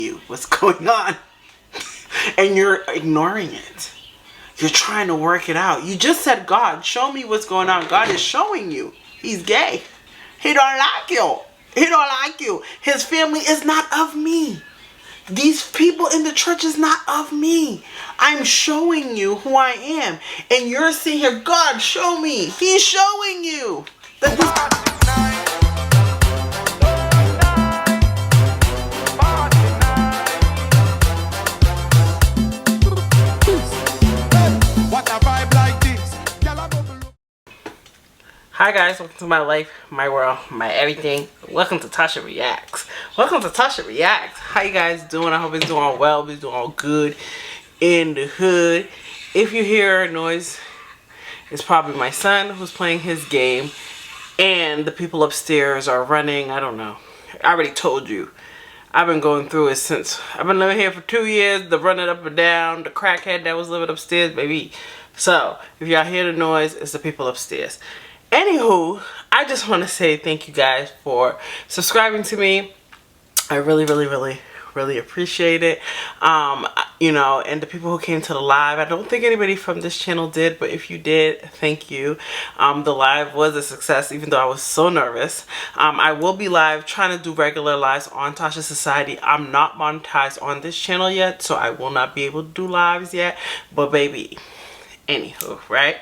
you what's going on and you're ignoring it. You're trying to work it out. You just said, God, show me what's going on. God is showing you. He's gay. He don't like you. He don't like you. His family is not of me. These people in the church is not of me. I'm showing you who I am. And you're sitting here, God, show me. He's showing you. Hi guys, welcome to my life, my world, my everything. Welcome to Tasha Reacts. Welcome to Tasha Reacts. How you guys doing? I hope it's doing well, it's doing all good in the hood. If you hear a noise, it's probably my son who's playing his game and the people upstairs are running. I don't know. I already told you. I've been going through it since I've been living here for 2 years. The running up and down, the crackhead that was living upstairs, baby. So, if y'all hear the noise, it's the people upstairs. Anywho, I just want to say thank you guys for subscribing to me. I really appreciate it. You know, and the people who came to the live, I don't think anybody from this channel did, but if you did, thank you. The live was a success, even though I was so nervous. I will be live, trying to do regular lives on Tasha Society. I'm not monetized on this channel yet, so I will not be able to do lives yet, but baby, anywho, right?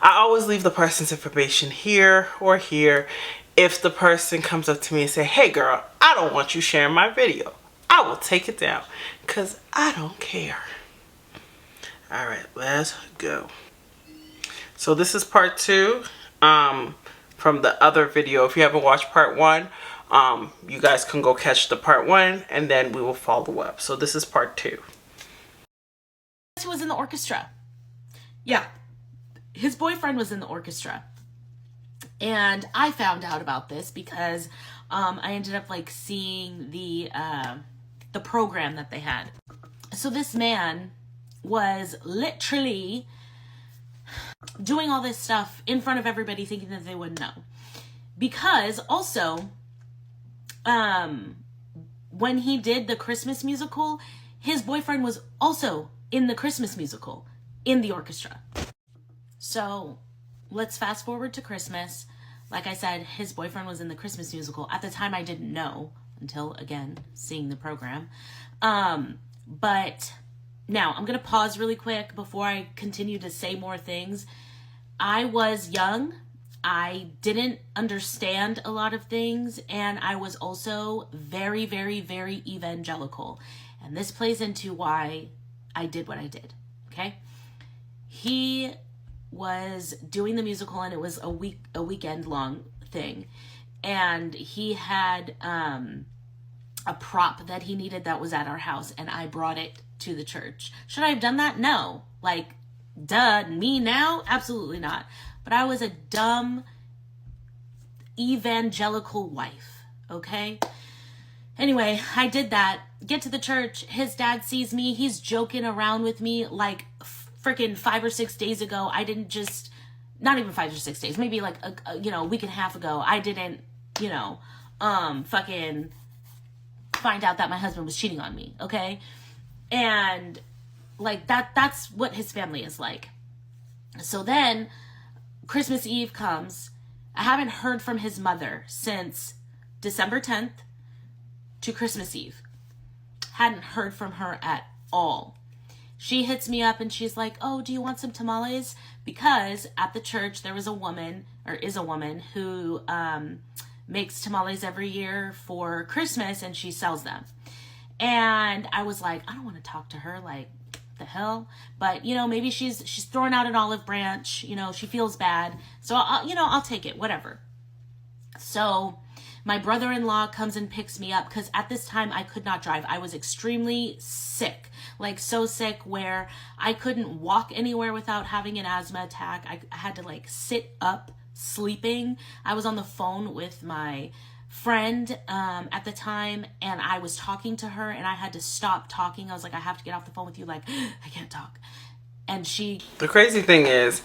I always leave the person's information here or here. If the person comes up to me and say, hey girl, I don't want you sharing my video, I will take it down because I don't care. All right, let's go. So this is part 2 from the other video. If you haven't watched part 1, you guys can go catch the part 1 and then we will follow up. So this is part 2. He was in the orchestra. Yeah. His boyfriend was in the orchestra, and I found out about this because I ended up like seeing the program that they had. So this man was literally doing all this stuff in front of everybody, thinking that they wouldn't know. Because also, when he did the Christmas musical, his boyfriend was also in the Christmas musical in the orchestra. So let's fast forward to Christmas. Like I said, his boyfriend was in the Christmas musical. At the time, I didn't know until, again, seeing the program. But now I'm going to pause really quick before I continue to say more things. I was young. I didn't understand a lot of things. And I was also very evangelical. And this plays into why I did what I did. Okay? He was doing the musical, and it was a weekend long thing, and he had a prop that he needed that was at our house, and I brought it to the church. Should I have done that? No. Like, duh, me now? Absolutely not. But I was a dumb evangelical wife, okay? Anyway, I did that. Get to the church, his dad sees me, he's joking around with me like freaking 5 or 6 days ago. I didn't just, not even 5 or 6 days, maybe like a week and a half ago, I didn't, fucking find out that my husband was cheating on me, okay? And like that's what his family is like. So then Christmas Eve comes. I haven't heard from his mother since December 10th to Christmas Eve. Hadn't heard from her at all. She hits me up and she's like, oh, do you want some tamales? Because at the church there was a woman, or is a woman, who makes tamales every year for Christmas, and she sells them. And I was like, I don't want to talk to her, like, the hell? But, maybe she's throwing out an olive branch, she feels bad. So, I'll take it, whatever. So my brother-in-law comes and picks me up because at this time I could not drive. I was extremely sick, like so sick where I couldn't walk anywhere without having an asthma attack. I had to like sit up sleeping. I was on the phone with my friend at the time, and I was talking to her, and I had to stop talking. I was like, I have to get off the phone with you. Like, I can't talk. And the crazy thing is,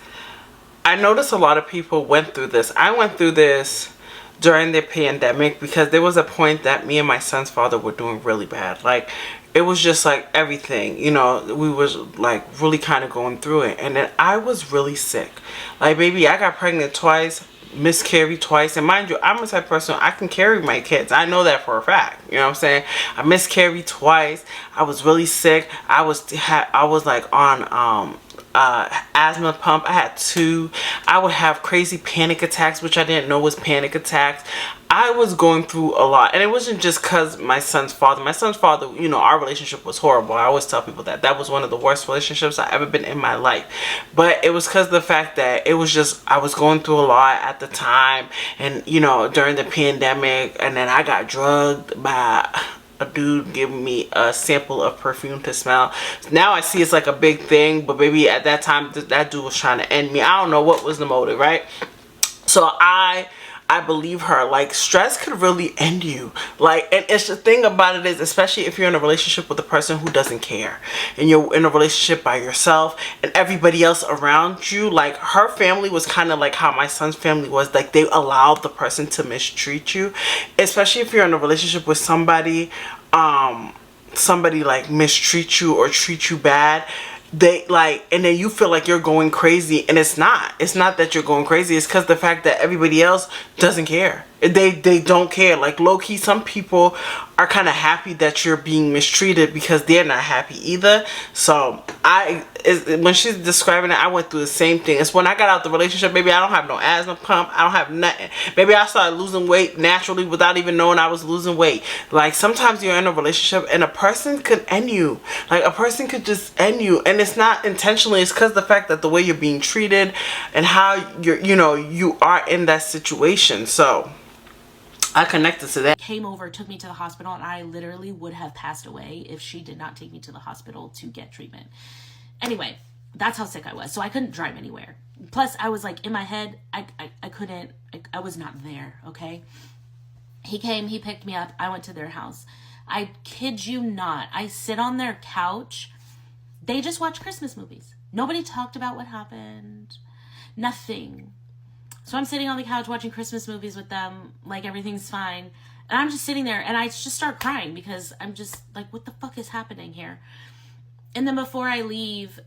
I noticed a lot of people went through this. I went through this during the pandemic, because there was a point that me and my son's father were doing really bad. Like, it was just like everything, you know, we was like really kind of going through it. And then I was really sick. Like, baby, I got pregnant twice, miscarried twice, and mind you, I'm a type of person, I can carry my kids. I know that for a fact. You know what I'm saying? I miscarried twice. I was really sick. I was like on asthma pump. I had 2. I would have crazy panic attacks, which I didn't know was panic attacks. I was going through a lot, and it wasn't just because my son's father, you know, our relationship was horrible. I always tell people that was one of the worst relationships I ever been in my life. But it was because of the fact that it was just, I was going through a lot at the time, and you know, during the pandemic, and then I got drugged by a dude giving me a sample of perfume to smell. Now I see it's like a big thing, but baby, at that time that dude was trying to end me. I don't know what was the motive, right? So I believe her. Like, stress could really end you. Like, and it's the thing about it is, especially if you're in a relationship with a person who doesn't care, and you're in a relationship by yourself and everybody else around you, like her family was kind of like how my son's family was. Like, they allowed the person to mistreat you, especially if you're in a relationship with somebody like mistreat you or treat you bad. They like, and then you feel like you're going crazy, and it's not that you're going crazy. It's because the fact that everybody else doesn't care. They don't care. Like, low-key, some people are kind of happy that you're being mistreated because they're not happy either. So when she's describing it, I went through the same thing. It's when I got out the relationship, baby, I don't have no asthma pump. I don't have nothing. Maybe I started losing weight naturally without even knowing I was losing weight. Like, sometimes you're in a relationship and a person could end you. Like, a person could just end you, and it's not intentionally. It's because the fact that the way you're being treated and how you are in that situation. So I connected to that. Came over, took me to the hospital, and I literally would have passed away if she did not take me to the hospital to get treatment. Anyway, that's how sick I was. So I couldn't drive anywhere. Plus, I was like, in my head, I was not there, okay? He came, he picked me up, I went to their house. I kid you not, I sit on their couch. They just watch Christmas movies. Nobody talked about what happened. Nothing. So I'm sitting on the couch watching Christmas movies with them, like everything's fine. And I'm just sitting there, and I just start crying because I'm just like, what the fuck is happening here? And then before I leave,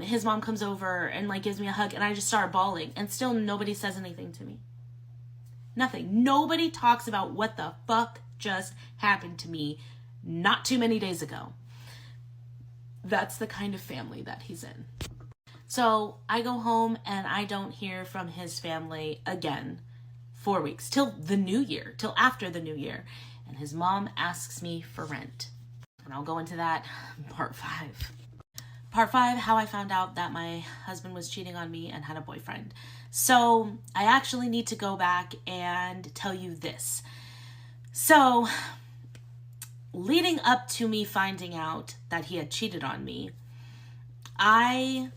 his mom comes over and like gives me a hug, and I just start bawling. And still nobody says anything to me. Nothing. Nobody talks about what the fuck just happened to me not too many days ago. That's the kind of family that he's in. So I go home and I don't hear from his family again 4 weeks, till the new year, till after the new year. And his mom asks me for rent. And I'll go into that part 5. Part 5, how I found out that my husband was cheating on me and had a boyfriend. So I actually need to go back and tell you this. So leading up to me finding out that he had cheated on me, I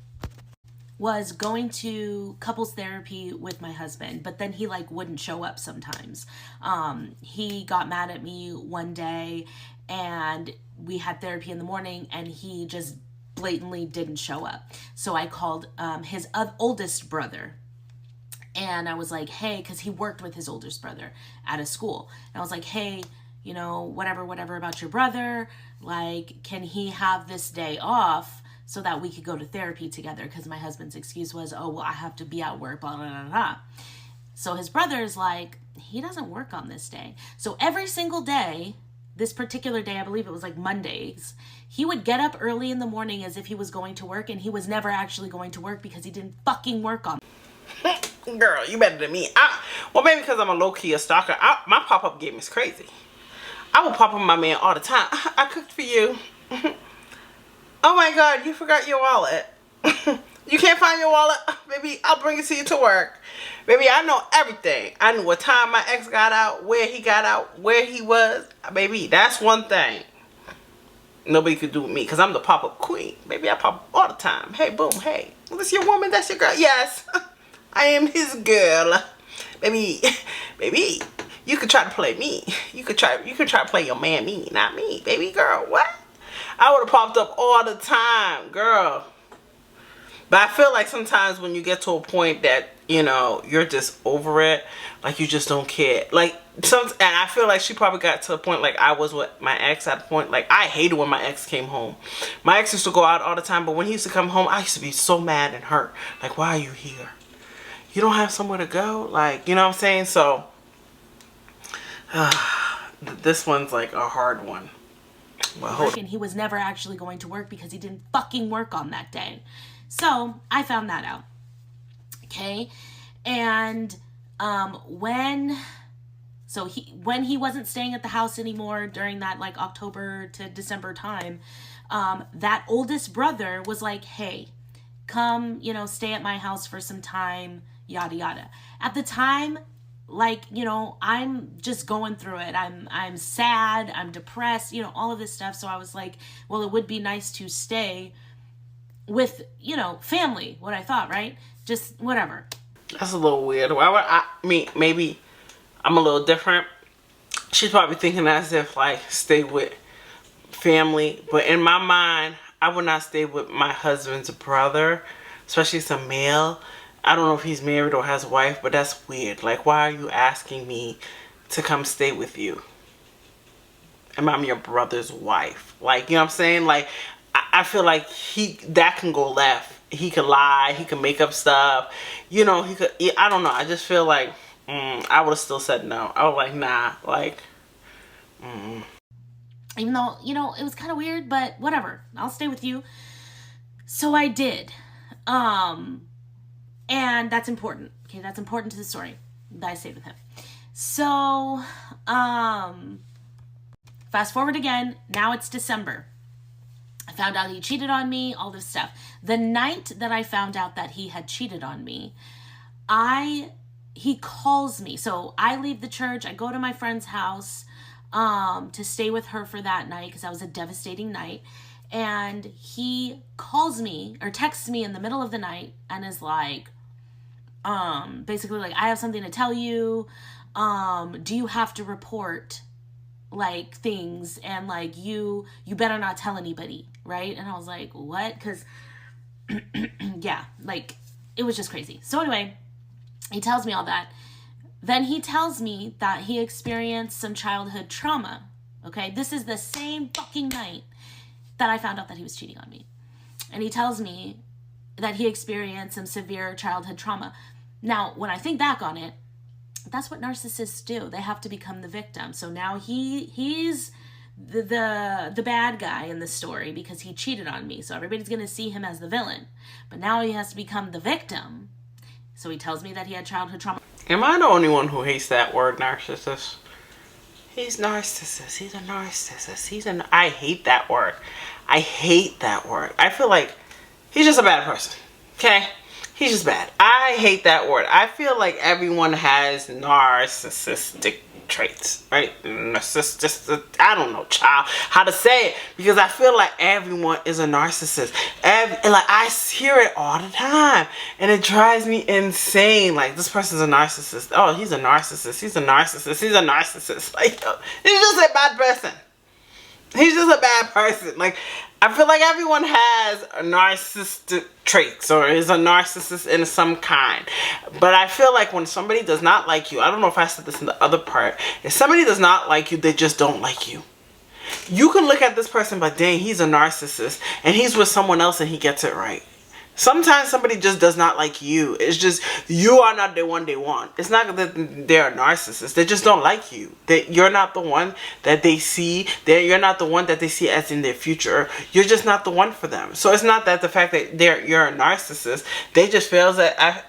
was going to couples therapy with my husband, but then he like wouldn't show up sometimes. He got mad at me one day, and we had therapy in the morning, and he just blatantly didn't show up. So I called his oldest brother, and I was like, hey, because he worked with his oldest brother at a school. And I was like, hey, you know, whatever about your brother, like, can he have this day off so that we could go to therapy together? Because my husband's excuse was, oh, well, I have to be at work, blah, blah, blah, blah. So his brother is like, he doesn't work on this day. So every single day, this particular day, I believe it was like Mondays, he would get up early in the morning as if he was going to work, and he was never actually going to work because he didn't fucking work on it. Girl, you better than me. Well, maybe because I'm a low-key stalker, my pop-up game is crazy. I will pop up my man all the time. I cooked for you. Oh my God, you forgot your wallet. You can't find your wallet? Baby, I'll bring it to you to work. Baby, I know everything. I knew what time my ex got out, where he got out, where he was. Baby, that's one thing nobody could do with me, because I'm the pop-up queen. Baby, I pop up all the time. Hey, boom, hey. Well, this your woman? That's your girl? Yes. I am his girl. Baby, you could try to play me. You could try to play your man me, not me. Baby girl, what? I would have popped up all the time, girl. But I feel like sometimes when you get to a point that you know, you're just over it. Like, you just don't care. Like, and I feel like she probably got to a point like I was with my ex at a point. Like, I hated when my ex came home. My ex used to go out all the time, but when he used to come home, I used to be so mad and hurt. Like, why are you here? You don't have somewhere to go? Like, you know what I'm saying? So, this one's like a hard one. Well, and he was never actually going to work because he didn't fucking work on that day. So, I found that out. Okay? And when he wasn't staying at the house anymore during that like October to December time, that oldest brother was like, hey, come, you know, stay at my house for some time, yada yada. At the time, like, you know, I'm just going through it. I'm sad, I'm depressed, you know, all of this stuff. So I was like, well, it would be nice to stay with, you know, family, what I thought, right? Just whatever. That's a little weird. Why would I mean, maybe I'm a little different. She's probably thinking as if like stay with family, but in my mind, I would not stay with my husband's brother, especially some male. I don't know if he's married or has a wife, but that's weird. Like, why are you asking me to come stay with you? And I'm your brother's wife. Like, you know what I'm saying? Like, I feel like that can go left. He could lie. He could make up stuff. You know, he could. I don't know. I just feel like I would have still said no. I was like, nah. Like, even though, you know, it was kind of weird, but whatever. I'll stay with you. So I did. And that's important. Okay, that's important to the story that I stayed with him. So, fast forward again. Now it's December. I found out he cheated on me, all this stuff. The night that I found out that he had cheated on me, he calls me. So I leave the church. I go to my friend's house to stay with her for that night because that was a devastating night. And he calls me or texts me in the middle of the night and is like, basically like, I have something to tell you. Do you have to report like things, and like you better not tell anybody, right? And I was like, what? Because yeah, like it was just crazy. So anyway, he tells me all that. Then he tells me that he experienced some childhood trauma. Okay, this is the same fucking night that I found out that he was cheating on me. And he tells me that he experienced some severe childhood trauma. Now, when I think back on it, that's what narcissists do. They have to become the victim. So now he's the bad guy in the story because he cheated on me. So everybody's going to see him as the villain. But now he has to become the victim. So he tells me that he had childhood trauma. Am I the only one who hates that word, narcissist? He's narcissist. He's a narcissist. I hate that word. I hate that word. I feel like he's just a bad person. Okay? He's just bad. I hate that word. I feel like everyone has narcissistic traits, right? Narcissistic, I don't know, child, how to say it, because I feel like everyone is a narcissist. And like, I hear it all the time, and it drives me insane. Like, this person's a narcissist. Oh, he's a narcissist. He's a narcissist. He's a narcissist. Like, he's just a bad person. He's just a bad person. Like, I feel like everyone has a narcissistic traits or is a narcissist in some kind. But I feel like when somebody does not like you, I don't know if I said this in the other part, if somebody does not like you, they just don't like you. You can look at this person, but dang, he's a narcissist and he's with someone else and he gets it right. Sometimes somebody just does not like you. It's just you are not the one they want. It's not that they're a narcissist. They just don't like you. You're not the one that they see. You're not the one that they see as in their future. You're just not the one for them. So it's not that the fact that you're a narcissist. They just feel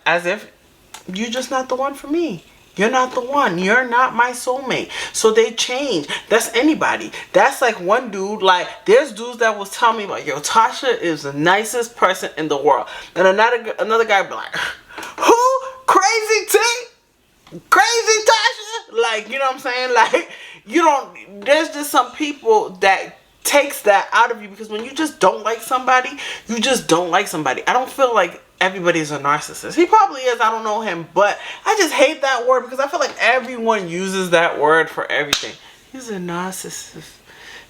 as if you're just not the one for me. You're not the one. You're not my soulmate. So they change. That's anybody. That's like one dude. Like, there's dudes that will tell me, like, yo, Tasha is the nicest person in the world. And another guy be like, who? Crazy T? Crazy Tasha? Like, you know what I'm saying? Like, there's just some people that takes that out of you, because when you just don't like somebody, you just don't like somebody. I don't feel like everybody's a narcissist. He probably is. I don't know him, but I just hate that word because I feel like everyone uses that word for everything. He's a narcissist.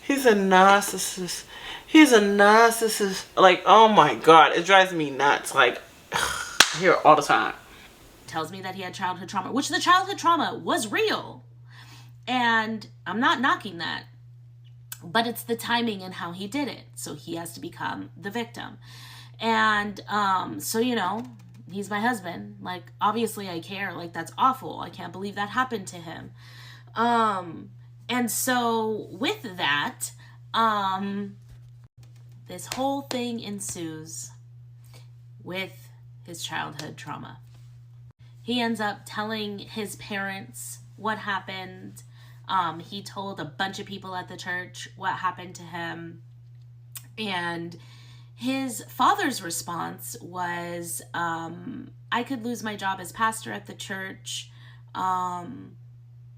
He's a narcissist. He's a narcissist. Like, oh my God, it drives me nuts. Like, I hear it all the time. tells me that he had childhood trauma, which the childhood trauma was real. And I'm not knocking that. But it's the timing and how he did it. So he has to become the victim. And so, you know, he's my husband. Like, obviously I care. Like, that's awful. I can't believe that happened to him. And so with that, this whole thing ensues with his childhood trauma. He ends up telling his parents what happened. He told a bunch of people at the church what happened to him. And his father's response was, I could lose my job as pastor at the church,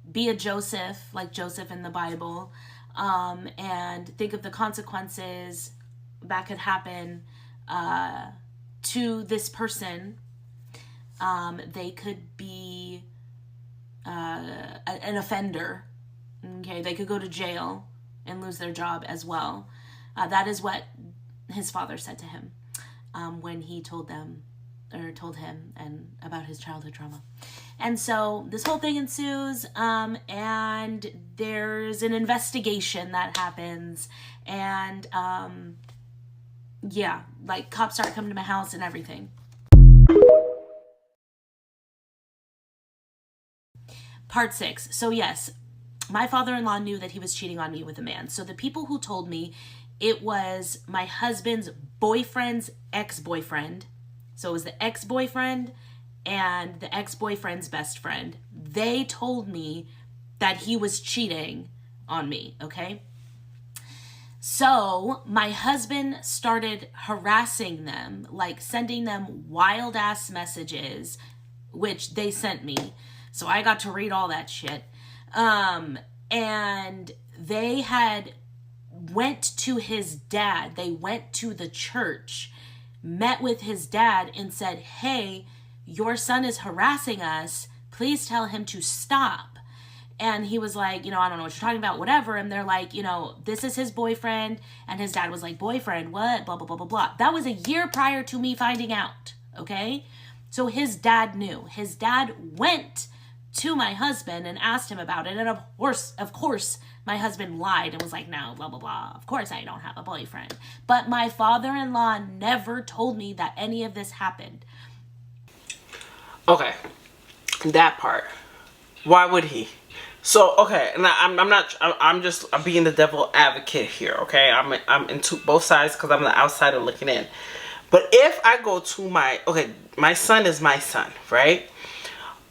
be a Joseph, like Joseph in the Bible, and think of the consequences that could happen to this person. They could be an offender. Okay, they could go to jail and lose their job as well. That is what his father said to him when he told him and about his childhood trauma. And so this whole thing ensues, and there's an investigation that happens, and yeah, like cops start coming to my house and everything. Part 6. So yes, my father-in-law knew that he was cheating on me with a man. So the people who told me, it was my husband's boyfriend's ex-boyfriend. So it was the ex-boyfriend and the ex-boyfriend's best friend. They told me that he was cheating on me, okay? So my husband started harassing them, like sending them wild-ass messages, which they sent me. So I got to read all that shit. And they had went to his dad. They went to the church, met with his dad and said, hey, your son is harassing us. Please tell him to stop. And he was like, you know, I don't know what you're talking about, whatever. And they're like, you know, this is his boyfriend. And his dad was like, boyfriend, what? Blah, blah, blah, blah, blah. That was a year prior to me finding out. Okay. So his dad knew. His dad went to my husband and asked him about it. And of course, my husband lied and was like, no, blah, blah, blah. Of course I don't have a boyfriend. But my father-in-law never told me that any of this happened. Okay. That part. Why would he? So, okay, and I'm just being the devil advocate here, okay? I'm into both sides because I'm the outsider looking in. But if I go to my son is my son, right?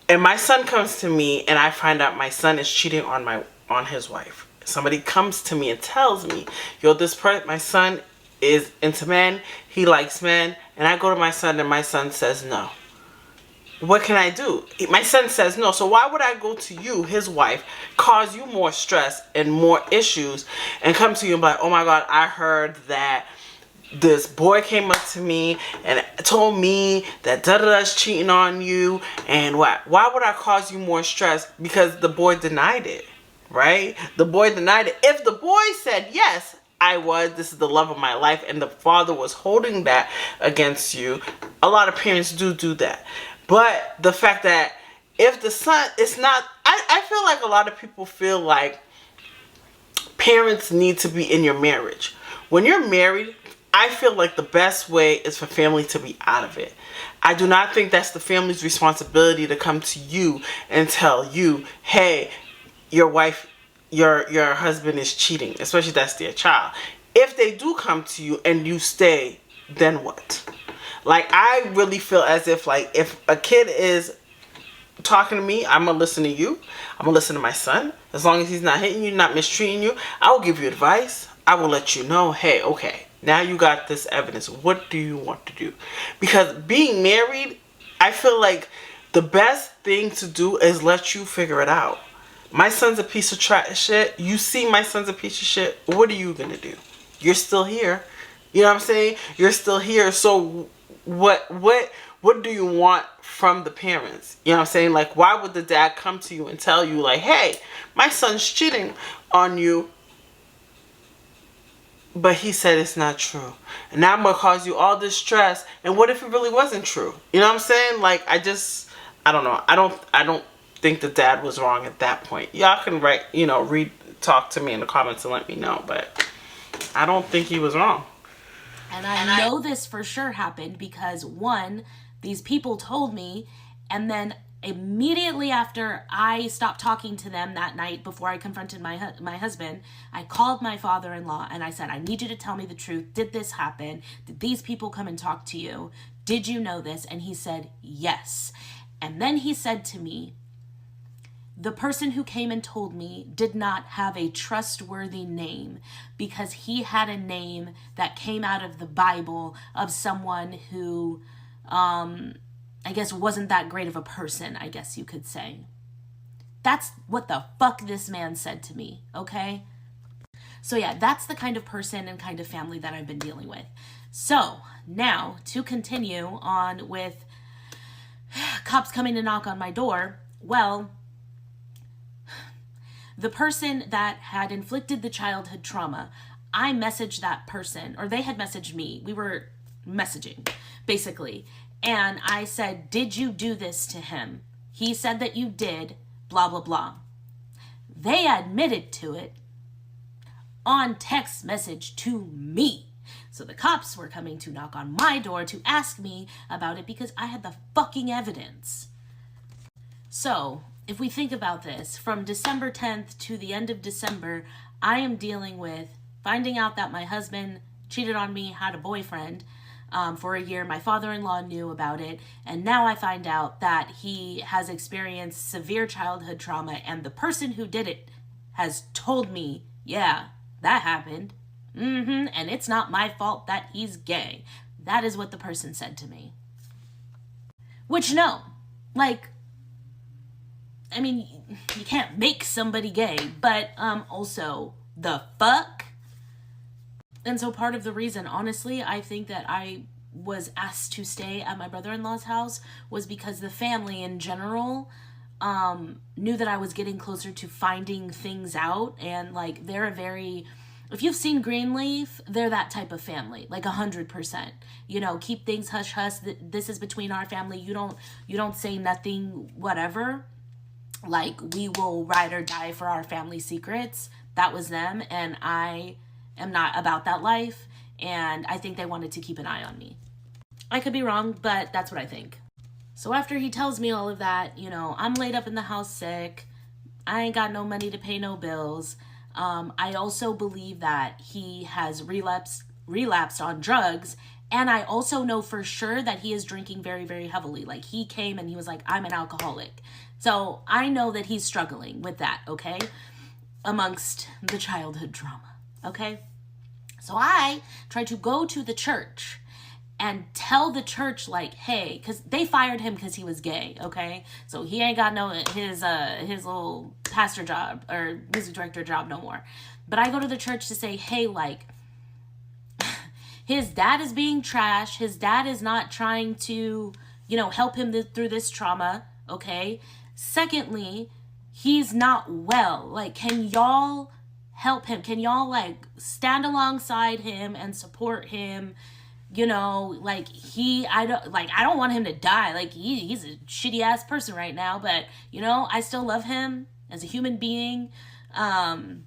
And my son comes to me and I find out my son is cheating on his wife. Somebody comes to me and tells me, yo, my son is into men, he likes men, and I go to my son and my son says no. What can I do? My son says no. So why would I go to you, his wife, cause you more stress and more issues, and come to you and be like, oh my God, I heard that this boy came up to me and told me that da-da-da's cheating on you, and why would I cause you more stress? Because the boy denied it, right? The boy denied it. If the boy said, yes, this is the love of my life, and the father was holding that against you, a lot of parents do that. But the fact that if the son, it's not, I feel like a lot of people feel like parents need to be in your marriage. When you're married, I feel like the best way is for family to be out of it. I do not think that's the family's responsibility to come to you and tell you, hey, your wife, your husband is cheating, especially if that's their child. If they do come to you and you stay, then what? Like, I really feel as if, like, if a kid is talking to me, I'm going to listen to you. I'm going to listen to my son. As long as he's not hitting you, not mistreating you, I will give you advice. I will let you know, hey, okay, now you got this evidence. What do you want to do? Because being married, I feel like the best thing to do is let you figure it out. My son's a piece of shit. You see my son's a piece of shit. What are you going to do? You're still here. You know what I'm saying? You're still here. So what do you want from the parents? You know what I'm saying? Like, why would the dad come to you and tell you, like, hey, my son's cheating on you, but he said it's not true, and now I'm gonna cause you all this stress? And what if it really wasn't true? You know what I'm saying? Like, I don't know. I don't think the dad was wrong at that point. Y'all can talk to me in the comments and let me know, but I don't think he was wrong. And I know this for sure happened because, one, these people told me, and then immediately after I stopped talking to them that night before I confronted my husband, I called my father-in-law and I said, I need you to tell me the truth. Did this happen? Did these people come and talk to you? Did you know this? And he said, yes. And then he said to me, the person who came and told me did not have a trustworthy name because he had a name that came out of the Bible of someone who, I guess, wasn't that great of a person, I guess you could say. That's what the fuck this man said to me, okay? So yeah, that's the kind of person and kind of family that I've been dealing with. So now to continue on with cops coming to knock on my door, well, the person that had inflicted the childhood trauma, I messaged that person, or they had messaged me. We were messaging, basically. And I said, did you do this to him? He said that you did, blah, blah, blah. They admitted to it on text message to me. So the cops were coming to knock on my door to ask me about it because I had the fucking evidence. So if we think about this, from December 10th to the end of December, I am dealing with finding out that my husband cheated on me, had a boyfriend for a year. My father-in-law knew about it. And now I find out that he has experienced severe childhood trauma. And the person who did it has told me, yeah, that happened. And it's not my fault that he's gay. That is what the person said to me. Which, no, like, I mean, you can't make somebody gay, but also, the fuck? And so part of the reason, honestly, I think that I was asked to stay at my brother-in-law's house was because the family in general knew that I was getting closer to finding things out. And like, they're a very, if you've seen Greenleaf, they're that type of family, like 100%. You know, keep things hush hush. This is between our family. You don't say nothing, whatever. Like, we will ride or die for our family secrets. That was them, and I am not about that life, and I think they wanted to keep an eye on me. I could be wrong, but that's what I think. So after he tells me all of that, you know, I'm laid up in the house sick. I ain't got no money to pay no bills. I also believe that he has relapsed on drugs, and I also know for sure that he is drinking very, very heavily. Like, he came and he was like, I'm an alcoholic. So I know that he's struggling with that, okay? Amongst the childhood trauma, okay? So I tried to go to the church and tell the church, like, hey, because they fired him because he was gay, okay? So he ain't got no, his little pastor job or music director job no more. But I go to the church to say, hey, like, his dad is being trash. His dad is not trying to, you know, help him through this trauma, okay? Secondly, he's not well. Like, can y'all help him? Can y'all, like, stand alongside him and support him? You know, like, I don't want him to die. Like, he's a shitty ass person right now, but, you know, I still love him as a human being. Yeah.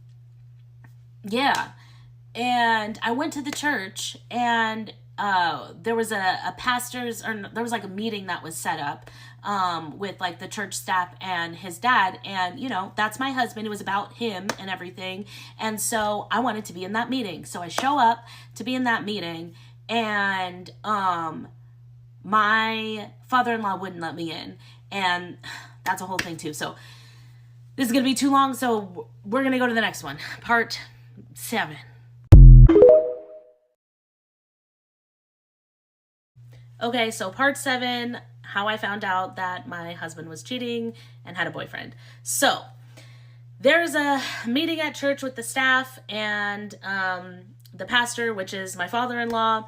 And I went to the church, and there was a pastor's, or there was like a meeting that was set up with like the church staff and his dad, and you know, that's my husband. It was about him and everything, and so I wanted to be in that meeting. So I show up to be in that meeting, and my father-in-law wouldn't let me in, and that's a whole thing too. So this is gonna be too long, so we're gonna go to the next one, part 7. Okay, so part 7, how I found out that my husband was cheating and had a boyfriend. So there's a meeting at church with the staff and the pastor, which is my father-in-law.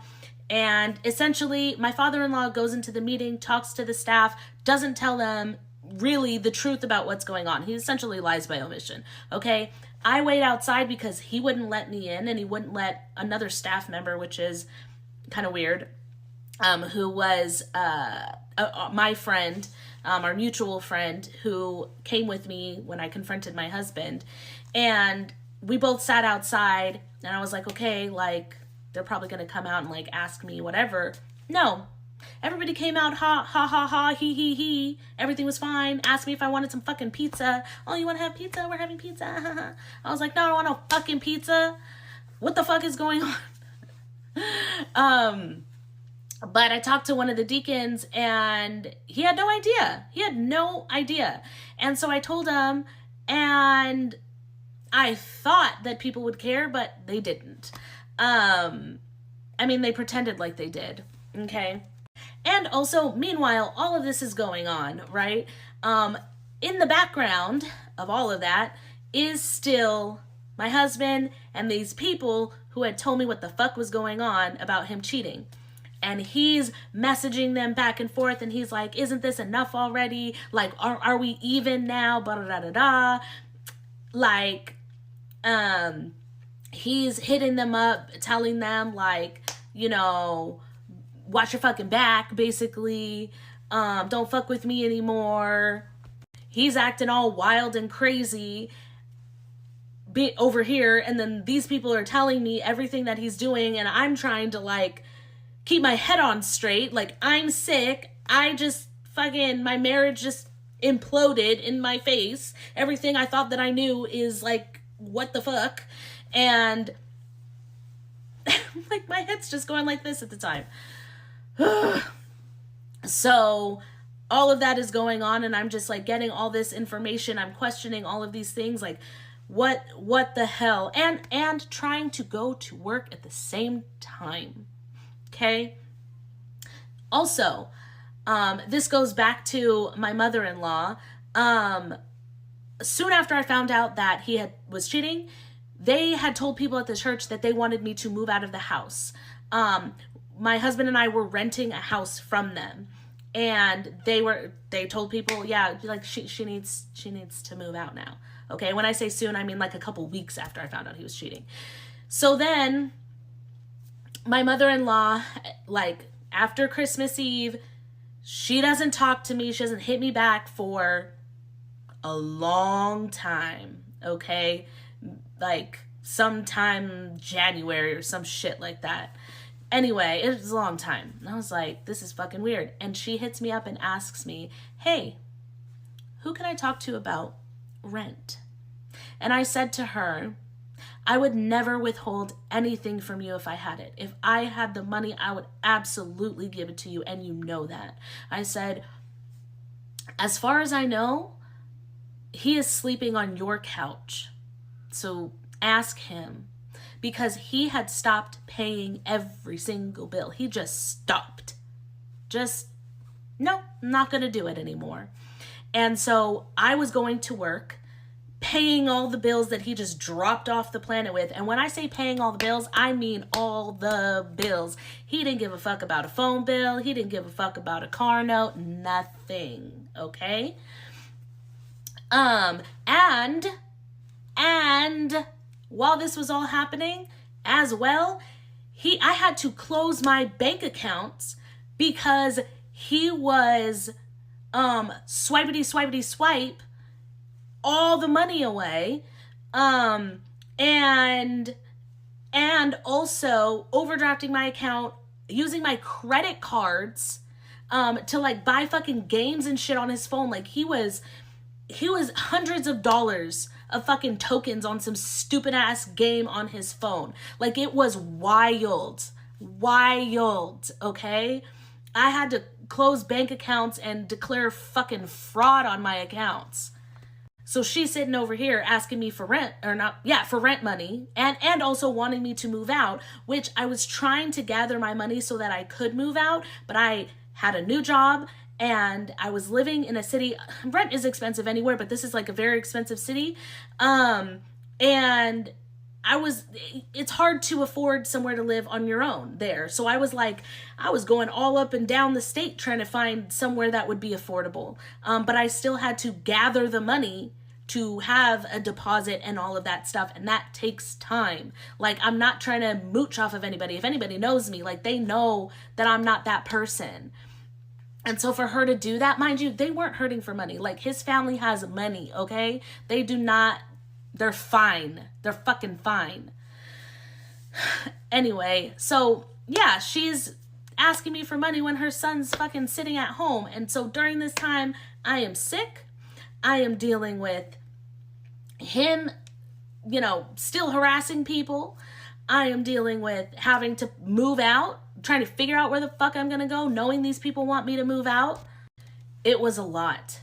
And essentially, my father-in-law goes into the meeting, talks to the staff, doesn't tell them really the truth about what's going on. He essentially lies by omission, okay? I wait outside because he wouldn't let me in, and he wouldn't let another staff member, which is kind of weird. who was my friend, our mutual friend, who came with me when I confronted my husband. And we both sat outside, and I was like, okay, like, they're probably going to come out and, like, ask me whatever. No. Everybody came out, ha, ha, ha, ha, he, he, he. Everything was fine. Asked me if I wanted some fucking pizza. Oh, you want to have pizza? We're having pizza. I was like, no, I don't want no fucking pizza. What the fuck is going on? But I talked to one of the deacons, and he had no idea. He had no idea. And so I told him, and I thought that people would care, but they didn't. I mean, they pretended like they did. Okay. And also, meanwhile, all of this is going on, right? In the background of all of that is still my husband and these people who had told me what the fuck was going on about him cheating. And he's messaging them back and forth, and he's like, isn't this enough already? Like, are we even now? Ba-da-da-da-da. Like, he's hitting them up, telling them, like, you know, watch your fucking back, basically. Don't fuck with me anymore. He's acting all wild and crazy over here, and then these people are telling me everything that he's doing, and I'm trying to, like, keep my head on straight. Like, I'm sick. I just fucking, my marriage just imploded in my face. Everything I thought that I knew is like, what the fuck? And like, my head's just going like this at the time. So all of that is going on, and I'm just like getting all this information. I'm questioning all of these things, like, what the hell? And trying to go to work at the same time. Okay. Also, this goes back to my mother-in-law. Soon after I found out that he was cheating, they had told people at the church that they wanted me to move out of the house. My husband and I were renting a house from them, and they told people, yeah, like, she needs to move out now. Okay. When I say soon, I mean like a couple weeks after I found out he was cheating. So then my mother-in-law, like, after Christmas Eve, she doesn't talk to me. She doesn't hit me back for a long time. Okay. Like sometime January or some shit like that. Anyway, it was a long time. And I was like, this is fucking weird. And she hits me up and asks me, hey, who can I talk to about rent? And I said to her, I would never withhold anything from you if I had it. If I had the money, I would absolutely give it to you, and you know that. I said, as far as I know, he is sleeping on your couch. So ask him, because he had stopped paying every single bill. He just stopped. No, I'm not going to do it anymore. And so I was going to work, paying all the bills that he just dropped off the planet with. And when I say paying all the bills, I mean all the bills. He didn't give a fuck about a phone bill. He didn't give a fuck about a car note. Nothing. Okay? And while this was all happening as well, I had to close my bank accounts because he was swipey swipe all the money away, and also overdrafting my account, using my credit cards to like buy fucking games and shit on his phone. Like, he was hundreds of dollars of fucking tokens on some stupid ass game on his phone. Like, it was wild, okay? I had to close bank accounts and declare fucking fraud on my accounts. So she's sitting over here asking me for rent money, and also wanting me to move out, which I was trying to gather my money so that I could move out, but I had a new job and I was living in a city. Rent is expensive anywhere, but this is like a very expensive city. And it's hard to afford somewhere to live on your own there. So I was going all up and down the state trying to find somewhere that would be affordable. But I still had to gather the money to have a deposit and all of that stuff, and that takes time. Like, I'm not trying to mooch off of anybody. If anybody knows me, like, they know that I'm not that person. And so for her to do that, mind you, they weren't hurting for money. Like, his family has money, okay? They do not, they're fine. They're fucking fine. Anyway, so yeah, she's asking me for money when her son's fucking sitting at home. And so during this time, I am sick. I am dealing with him, still harassing people. I am dealing with having to move out, trying to figure out where the fuck I'm gonna go, knowing these people want me to move out. It was a lot.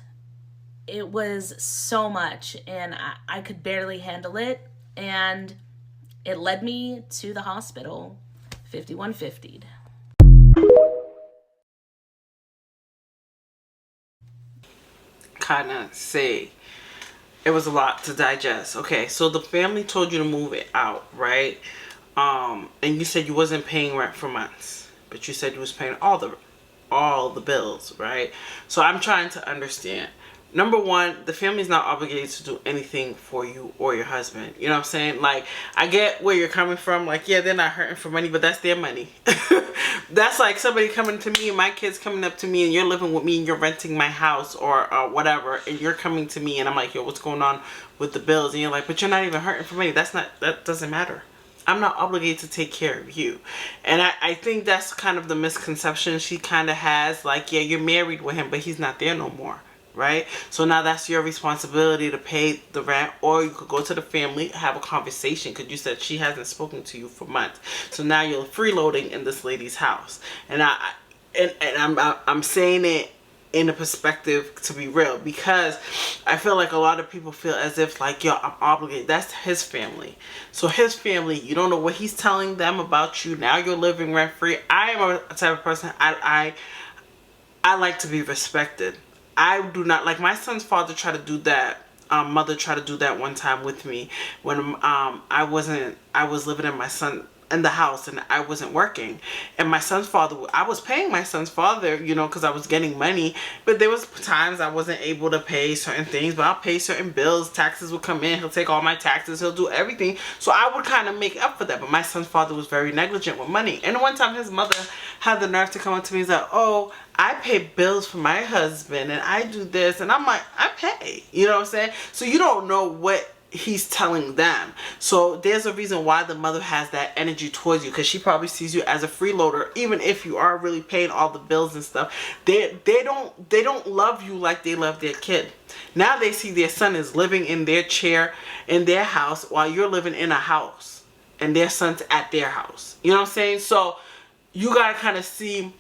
It was so much, and I could barely handle it. And it led me to the hospital, 5150'd. Kind of say it was a lot to digest. Okay, so the family told you to move it out, right? And you said you wasn't paying rent for months, but you said you was paying all the bills, right? So I'm trying to understand. Number one, the family's not obligated to do anything for you or your husband. You know what I'm saying? Like, I get where you're coming from. Like, yeah, they're not hurting for money, but that's their money. That's like somebody coming to me and my kids coming up to me and you're living with me and you're renting my house or whatever, and you're coming to me and I'm like, yo, what's going on with the bills? And you're like, but you're not even hurting for money. That doesn't matter. I'm not obligated to take care of you. And I think that's kind of the misconception she kind of has. Like, yeah, you're married with him, but he's not there no more. Right? So now that's your responsibility to pay the rent, or you could go to the family, have a conversation, because you said she hasn't spoken to you for months. So now you're freeloading in this lady's house. And I'm saying it in a perspective to be real, because I feel like a lot of people feel as if like, yo, I'm obligated. That's his family. So his family, you don't know what he's telling them about you. Now you're living rent free. I am a type of person, I like to be respected. I do not, like, my son's father tried to do that. Mother tried to do that one time with me when I was living in my son in the house and I wasn't working. And my son's father, I was paying my son's father, because I was getting money, but there was times I wasn't able to pay certain things, but I'll pay certain bills. Taxes would come in, he'll take all my taxes, he'll do everything. So I would kind of make up for that. But my son's father was very negligent with money. And one time his mother had the nerve to come up to me and say, oh, I pay bills for my husband and I do this. And I'm like, I pay. You know what I'm saying? So you don't know what he's telling them. So there's a reason why the mother has that energy towards you, because she probably sees you as a freeloader. Even if you are really paying all the bills and stuff, they don't love you like they love their kid. Now they see their son is living in their chair in their house while you're living in a house and their son's at their house. You know what I'm saying? So you gotta kind of see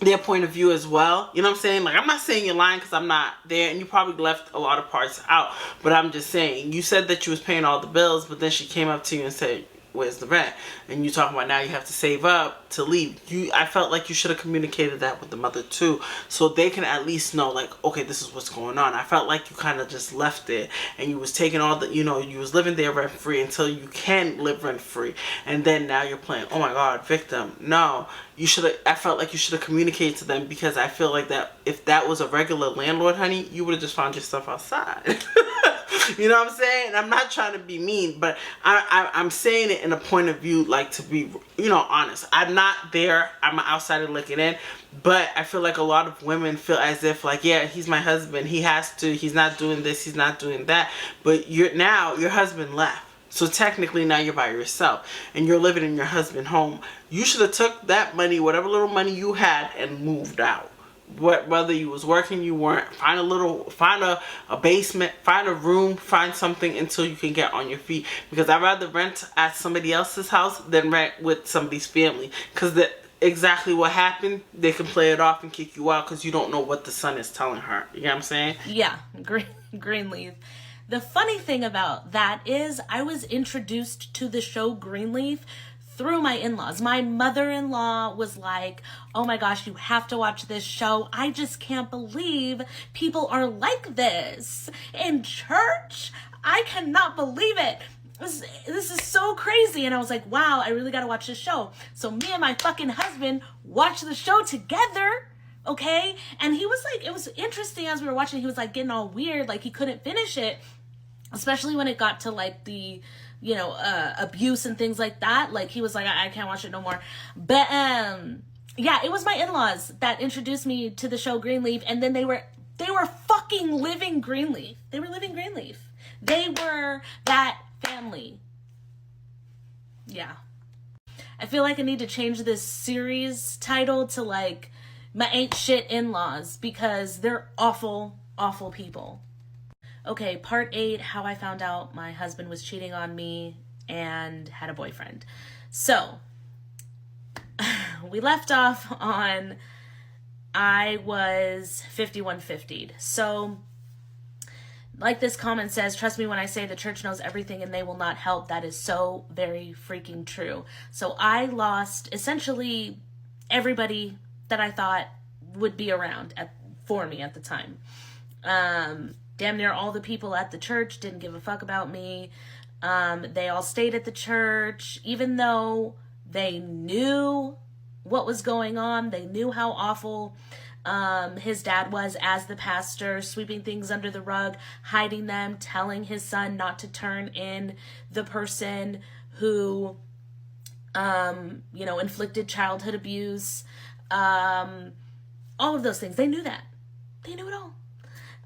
their point of view as well. You know what I'm saying? Like, I'm not saying you're lying because I'm not there, and you probably left a lot of parts out, but I'm just saying, you said that you was paying all the bills, but then she came up to you and said, where's the rent? And you talking about now you have to save up to leave. I felt like you should have communicated that with the mother too, so they can at least know, like, okay, this is what's going on. I felt like you kind of just left it and you was taking all the, you was living there rent free until you can live rent free, and then now you're playing, oh my god, victim. No, I felt like you should have communicated to them, because I feel like that if that was a regular landlord, honey, you would have just found yourself outside. You know what I'm saying? I'm not trying to be mean, but I'm saying it in a point of view, like, to be, honest. I'm not there. I'm an outsider looking in, but I feel like a lot of women feel as if, like, yeah, he's my husband. He has to. He's not doing this. He's not doing that. But your husband left. So technically now you're by yourself and you're living in your husband's home. You should have took that money, whatever little money you had, and moved out. Whether you was working, you weren't, find a basement, find a room, find something until you can get on your feet. Because I'd rather rent at somebody else's house than rent with somebody's family. Because exactly what happened, they can play it off and kick you out because you don't know what the son is telling her. You know what I'm saying? Yeah, Greenleaf. The funny thing about that is I was introduced to the show Greenleaf through my in-laws. My mother-in-law was like, oh my gosh, you have to watch this show. I just can't believe people are like this in church. I cannot believe it. This is so crazy. And I was like, wow, I really got to watch this show. So me and my fucking husband watched the show together. Okay. And he was like, it was interesting as we were watching, he was like getting all weird. Like he couldn't finish it. especially when it got to like the, you know, abuse and things like that. Like he was like, I can't watch it no more. But yeah, it was my in-laws that introduced me to the show Greenleaf, and then they were fucking living Greenleaf. They were living Greenleaf. They were that family. Yeah. I feel like I need to change this series title to like my ain't shit in-laws, because they're awful, awful people. Okay, part 8, how I found out my husband was cheating on me and had a boyfriend. So, we left off on I was 5150'd. So, like this comment says, trust me when I say the church knows everything and they will not help. That is so very freaking true. So I lost essentially everybody that I thought would be around for me at the time. Damn near all the people at the church didn't give a fuck about me. They all stayed at the church, even though they knew what was going on. They knew how awful his dad was as the pastor, sweeping things under the rug, hiding them, telling his son not to turn in the person who, you know, inflicted childhood abuse, all of those things. They knew that. They knew it all.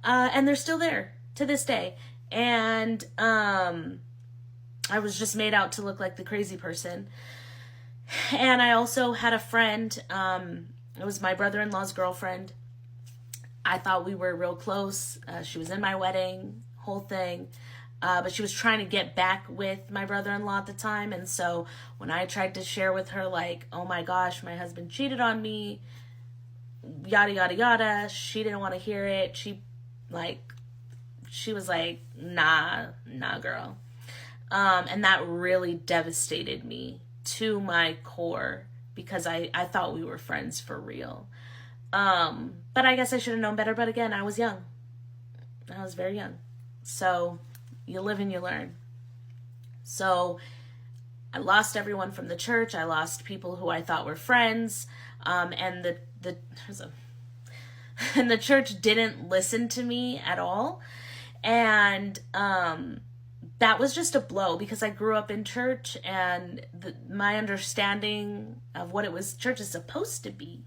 And they're still there to this day. And I was just made out to look like the crazy person. And I also had a friend, it was my brother-in-law's girlfriend. I thought we were real close. She was in my wedding, whole thing. But she was trying to get back with my brother-in-law at the time. And so when I tried to share with her, like, oh my gosh, my husband cheated on me, yada, yada, yada, she didn't want to hear it. She was like, nah, girl. And that really devastated me to my core, because I thought we were friends for real. But I guess I should have known better. But again, I was young. I was very young. So you live and you learn. So I lost everyone from the church. I lost people who I thought were friends. And the church didn't listen to me at all. And that was just a blow, because I grew up in church, and my understanding of what church is supposed to be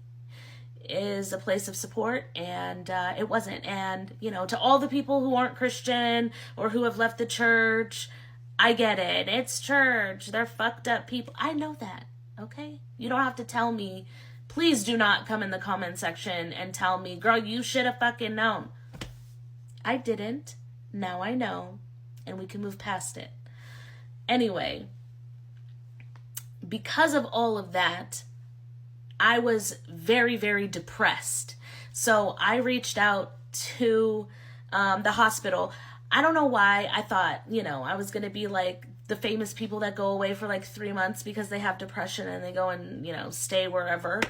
is a place of support, and it wasn't. And, you know, to all the people who aren't Christian or who have left the church, I get it. It's church. They're fucked up people. I know that, okay? You don't have to tell me. Please do not come in the comment section and tell me, girl, you should have fucking known. I didn't. Now I know. And we can move past it. Anyway, because of all of that, I was very, very depressed. So I reached out to the hospital. I don't know why. I thought, you know, I was going to be like the famous people that go away for like 3 months because they have depression and they go and, you know, stay wherever.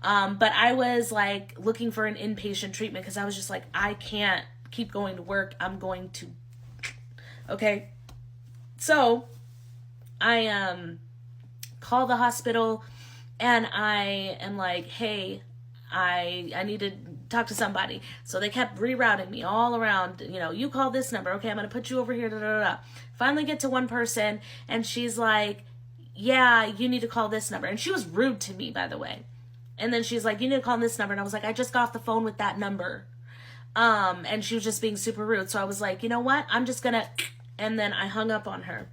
But I was like looking for an inpatient treatment, because I was just like, I can't keep going to work. I'm going to. Okay. So I call the hospital and I am like, hey, I need to talk to somebody. So they kept rerouting me all around, you know, you call this number. Okay, I'm going to put you over here. Da, da, da. Finally get to one person, and she's like, yeah, you need to call this number. And she was rude to me, by the way. And then she's like, you need to call this number. And I was like, I just got off the phone with that number. And she was just being super rude. So I was like, you know what? I'm just going to, and then I hung up on her.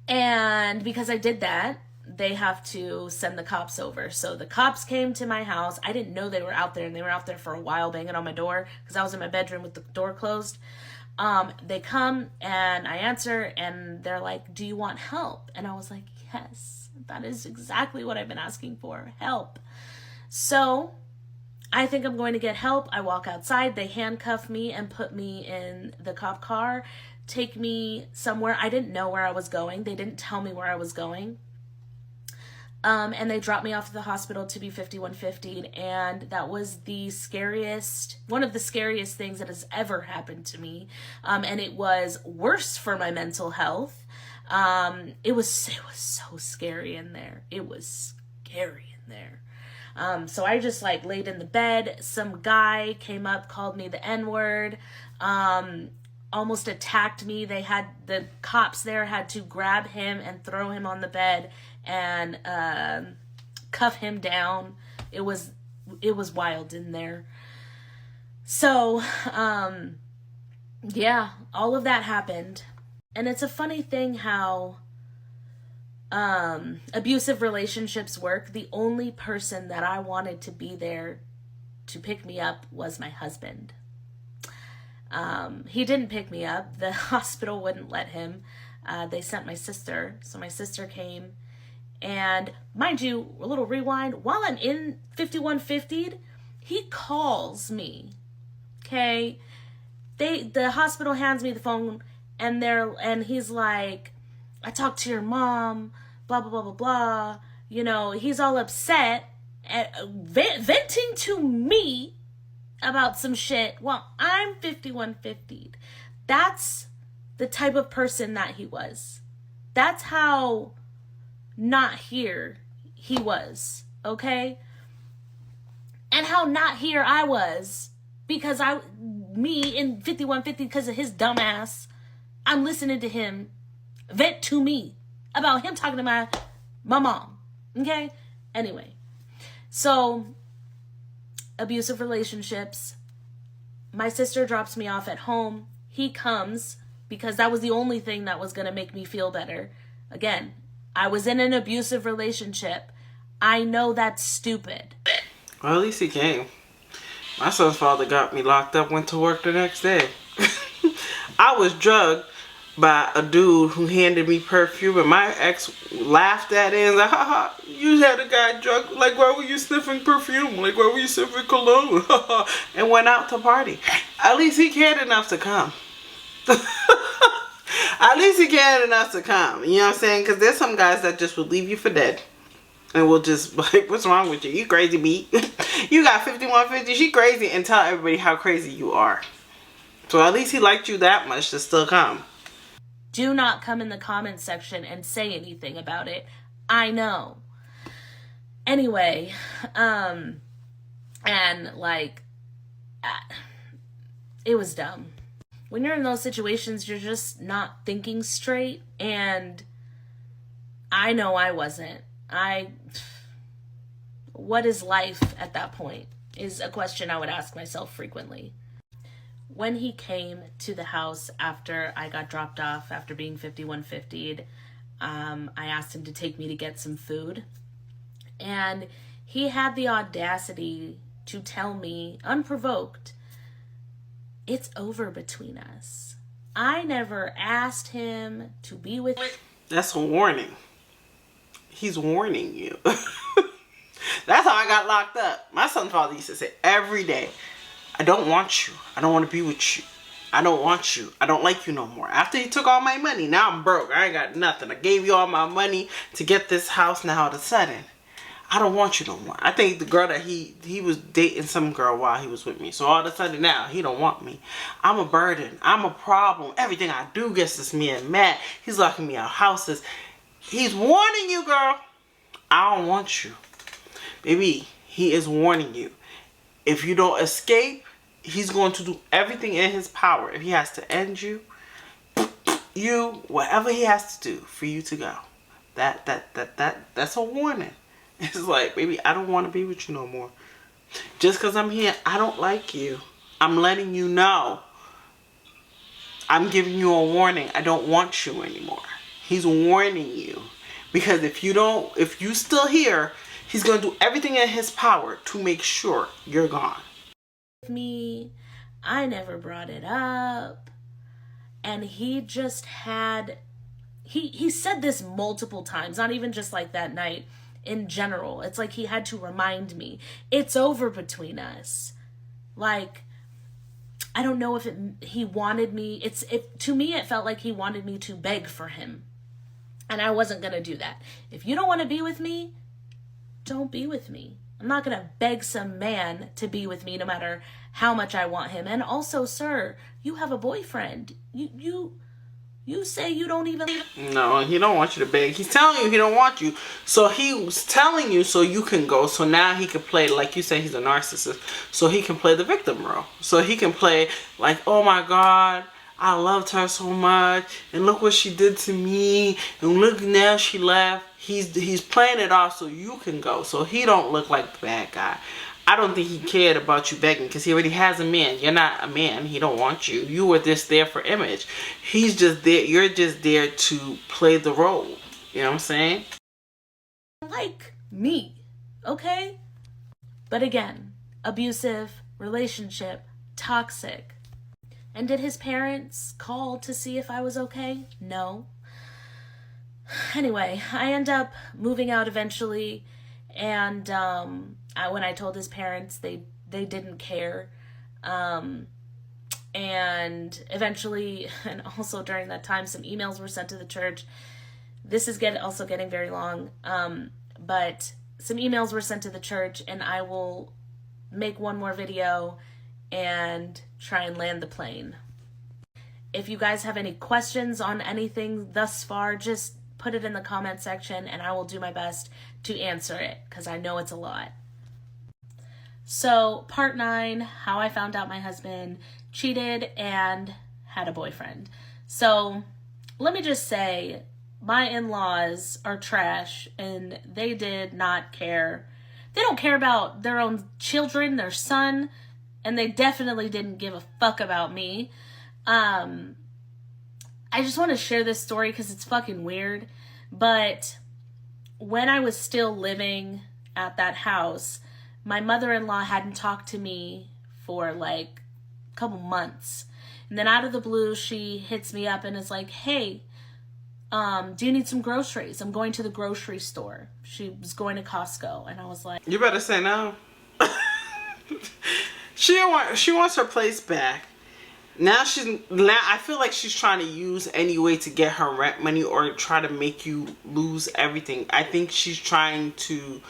And because I did that, they have to send the cops over. So the cops came to my house. I didn't know they were out there, and they were out there for a while banging on my door, because I was in my bedroom with the door closed. They come and I answer, and they're like, do you want help? And I was like, yes, that is exactly what I've been asking for, help. So I think I'm going to get help. I walk outside. They handcuff me and put me in the cop car, take me somewhere. I didn't know where I was going. They didn't tell me where I was going. And they dropped me off to the hospital to be 5150'd, and that was one of the scariest things that has ever happened to me. And it was worse for my mental health. It was so scary in there. It was scary in there. So I just like laid in the bed. Some guy came up, called me the N-word. almost attacked me. The cops there had to grab him and throw him on the bed and cuff him down. It was wild in there. So, yeah, all of that happened. And it's a funny thing how abusive relationships work. The only person that I wanted to be there to pick me up was my husband. He didn't pick me up. The hospital wouldn't let him. They sent my sister. So my sister came. And mind you, a little rewind, while I'm in 5150'd, he calls me. Okay? The hospital hands me the phone, and he's like, I talked to your mom, blah, blah, blah, blah, blah. You know, he's all upset, venting to me about some shit while I'm 5150'd. That's the type of person that he was. That's how not here he was, okay? And how not here I was, because me in 5150, because of his dumb ass, I'm listening to him vent to me about him talking to my mom, okay? Anyway, so abusive relationships. My sister drops me off at home. He comes because that was the only thing that was going to make me feel better. Again, I was in an abusive relationship. I know that's stupid. Well, at least he came. My son's father got me locked up, went to work the next day. I was drugged by a dude who handed me perfume, and my ex laughed at it and was like, haha, you had a guy drugged. Like, why were you sniffing perfume? Like, why were you sniffing cologne? And went out to party. At least he cared enough to come. At least he cared enough to come. You know what I'm saying? Because there's some guys that just would leave you for dead. And will just, like, what's wrong with you? You crazy, B. You got 5150. She crazy. And tell everybody how crazy you are. So at least he liked you that much to still come. Do not come in the comments section and say anything about it. I know. Anyway, and like, it was dumb. When you're in those situations, you're just not thinking straight. And I know I wasn't. What is life at that point is a question I would ask myself frequently. When he came to the house after I got dropped off after being 5150'd, I asked him to take me to get some food. And he had the audacity to tell me, unprovoked, it's over between us. I never asked him to be with me. That's a warning. He's warning you. That's how I got locked up. My son's father used to say every day, I don't want you. I don't want to be with you. I don't want you. I don't like you no more. After he took all my money, now I'm broke. I ain't got nothing. I gave you all my money to get this house. Now all of a sudden, I don't want you no more. I think the girl that he was dating some girl while he was with me. So all of a sudden now, he don't want me. I'm a burden. I'm a problem. Everything I do gets this man mad. He's locking me out of houses. He's warning you, girl. I don't want you. Baby, he is warning you. If you don't escape, he's going to do everything in his power. If he has to end you, whatever he has to do for you to go. That's a warning. It's like, baby, I don't want to be with you no more. Just because I'm here, I don't like you. I'm letting you know. I'm giving you a warning. I don't want you anymore. He's warning you. Because if you still here, he's going to do everything in his power to make sure you're gone. Me, I never brought it up. And he just had, he said this multiple times, not even just like that night. In general, it's like he had to remind me, it's over between us. Like, I don't know if he wanted me, to me it felt like he wanted me to beg for him. And I wasn't going to do that. If you don't want to be with me, don't be with me. I'm not going to beg some man to be with me no matter how much I want him. And also, sir, you have a boyfriend. You say you don't even... No, he don't want you to beg. He's telling you he don't want you. So he was telling you so you can go. So now he can play, like you say, he's a narcissist. So he can play the victim role. So he can play like, oh my God, I loved her so much, and look what she did to me, and look now she left. He's playing it off so you can go, so he don't look like the bad guy. I don't think he cared about you begging because he already has a man. You're not a man. He don't want you. You were just there for image. He's just there. You're just there to play the role. You know what I'm saying? Like me, okay? But again, abusive relationship, toxic. And did his parents call to see if I was okay? No. Anyway, I end up moving out eventually, and when I told his parents, they didn't care. And eventually, and also during that time, some emails were sent to the church. This is also getting very long, but some emails were sent to the church, and I will make one more video and try and land the plane. If you guys have any questions on anything thus far, just put it in the comment section and I will do my best to answer it because I know it's a lot. So, part 9, how I found out my husband cheated and had a boyfriend. So, let me just say, my in-laws are trash and they did not care. They don't care about their own children, their son, and they definitely didn't give a fuck about me. I just want to share this story because it's fucking weird. But when I was still living at that house, my mother-in-law hadn't talked to me for like a couple months. And then out of the blue, she hits me up and is like, hey, do you need some groceries? I'm going to the grocery store. She was going to Costco. And I was like, you better say no. She wants her place back. Now I feel like she's trying to use any way to get her rent money or try to make you lose everything. I think she's trying to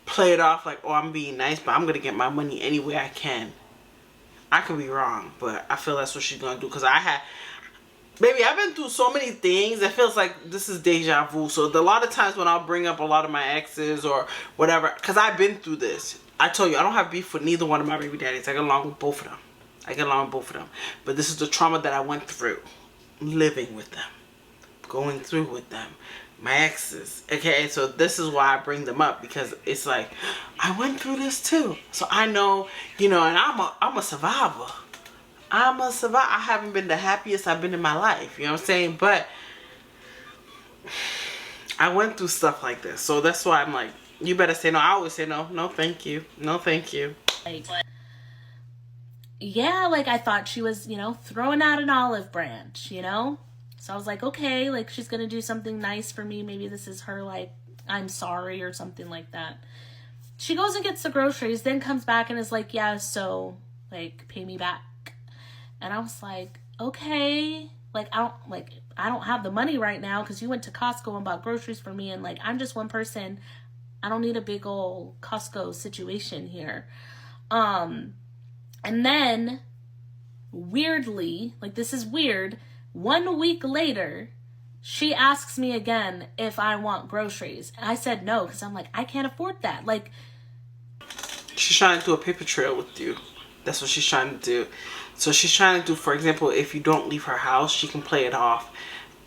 play it off like, oh, I'm being nice, but I'm going to get my money any way I can. I could be wrong, but I feel that's what she's going to do. Because baby, I've been through so many things. It feels like this is deja vu. So a lot of times when I'll bring up a lot of my exes or whatever, because I've been through this. I told you, I don't have beef with neither one of my baby daddies. I get along with both of them. But this is the trauma that I went through. Living with them. Going through with them. My exes. Okay, so this is why I bring them up. Because it's like, I went through this too. So I know, and I'm a survivor. I haven't been the happiest I've been in my life. You know what I'm saying? But I went through stuff like this. So that's why I'm like, you better say no. I always say no. No, thank you. No, thank you. Yeah, like I thought she was, throwing out an olive branch, So I was like, okay, like she's going to do something nice for me. Maybe this is her, like, I'm sorry or something like that. She goes and gets the groceries, then comes back and is like, yeah, so, like, pay me back. And I was like, okay, like, I don't have the money right now because you went to Costco and bought groceries for me. And, like, I'm just one person. I don't need a big old Costco situation here. And then, weirdly, like this is weird, 1 week later, she asks me again if I want groceries. And I said no, because I'm like, I can't afford that. Like, she's trying to do a paper trail with you. That's what she's trying to do. So she's trying to do, for example, if you don't leave her house, she can play it off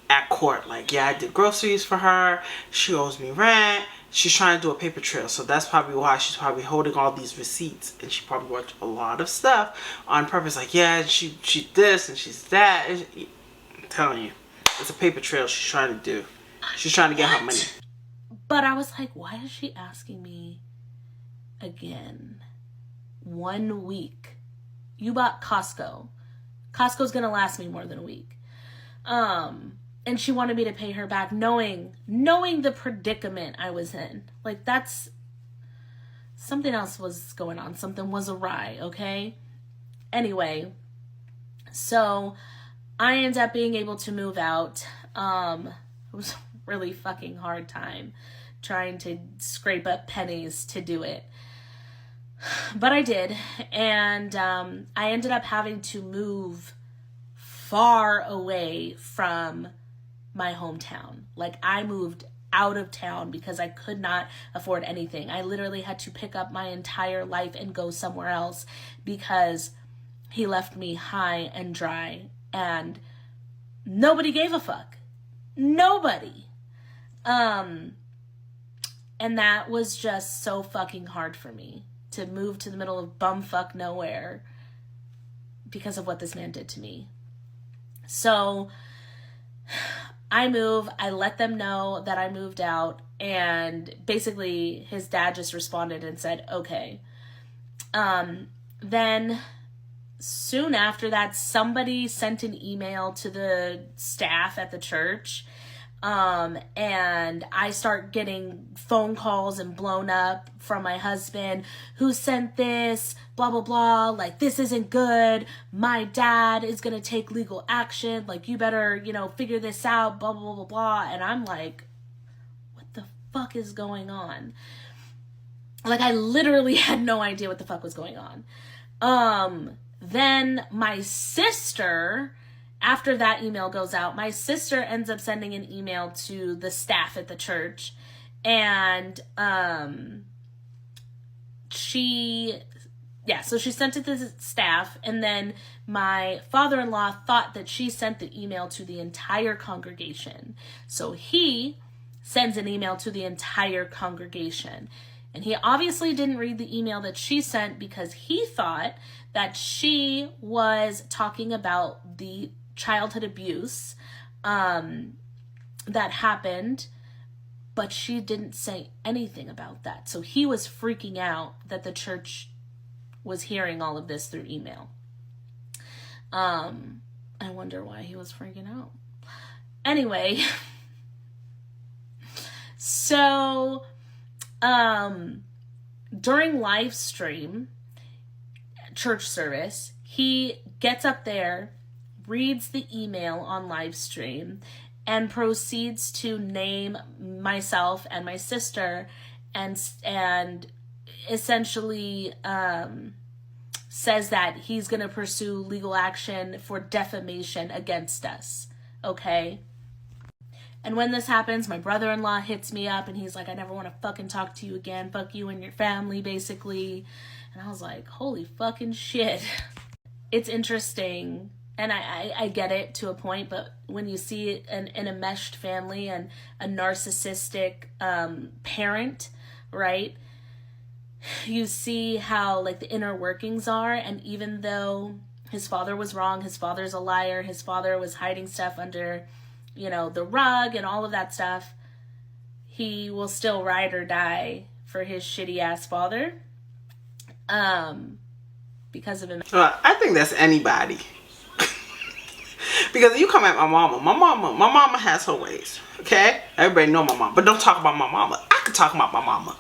at court. Like, yeah, I did groceries for her. She owes me rent. She's trying to do a paper trail. So that's probably why she's probably holding all these receipts. And she probably watched a lot of stuff on purpose. Like, yeah, she this and she's that. I'm telling you. It's a paper trail she's trying to do. She's trying to get her money. But I was like, why is she asking me again? 1 week. You bought Costco. Costco's going to last me more than a week. And she wanted me to pay her back knowing the predicament I was in. Like, that's... Something else was going on. Something was awry, okay? Anyway, so I ended up being able to move out. It was a really fucking hard time trying to scrape up pennies to do it. But I did. And I ended up having to move far away from my hometown. Like, I moved out of town because I could not afford anything. I literally had to pick up my entire life and go somewhere else because he left me high and dry And nobody gave a fuck. Nobody. And that was just so fucking hard for me, to move to the middle of bumfuck nowhere because of what this man did to me. So I move, I let them know that I moved out, and basically his dad just responded and said, okay. Then soon after that, somebody sent an email to the staff at the church, and I start getting phone calls and blown up from my husband. Who sent this? Blah, blah, blah. Like, this isn't good. My dad is going to take legal action. Like, you better, figure this out. Blah, blah, blah, blah. And I'm like, what the fuck is going on? Like, I literally had no idea what the fuck was going on. Then my sister, after that email goes out, my sister ends up sending an email to the staff at the church, and she sent it to the staff, and then my father-in-law thought that she sent the email to the entire congregation. So he sends an email to the entire congregation. And he obviously didn't read the email that she sent, because he thought that she was talking about the childhood abuse that happened, but she didn't say anything about that. So he was freaking out that the church was hearing all of this through email. I wonder why he was freaking out. Anyway, so during live stream church service, he gets up there, reads the email on live stream, and proceeds to name myself and my sister, and essentially says that he's going to pursue legal action for defamation against us. Okay? And when this happens, my brother-in-law hits me up, and he's like, I never want to fucking talk to you again. Fuck you and your family, basically. And I was like, holy fucking shit. It's interesting, and I get it to a point, but when you see it in a meshed family and a narcissistic parent, right, you see how, like, the inner workings are. And even though his father was wrong, his father's a liar, his father was hiding stuff under, the rug and all of that stuff, he will still ride or die for his shitty ass father. Because of him. I think that's anybody. Because you come at my mama has her ways. Okay? Everybody know my mama. But don't talk about my mama. I can talk about my mama.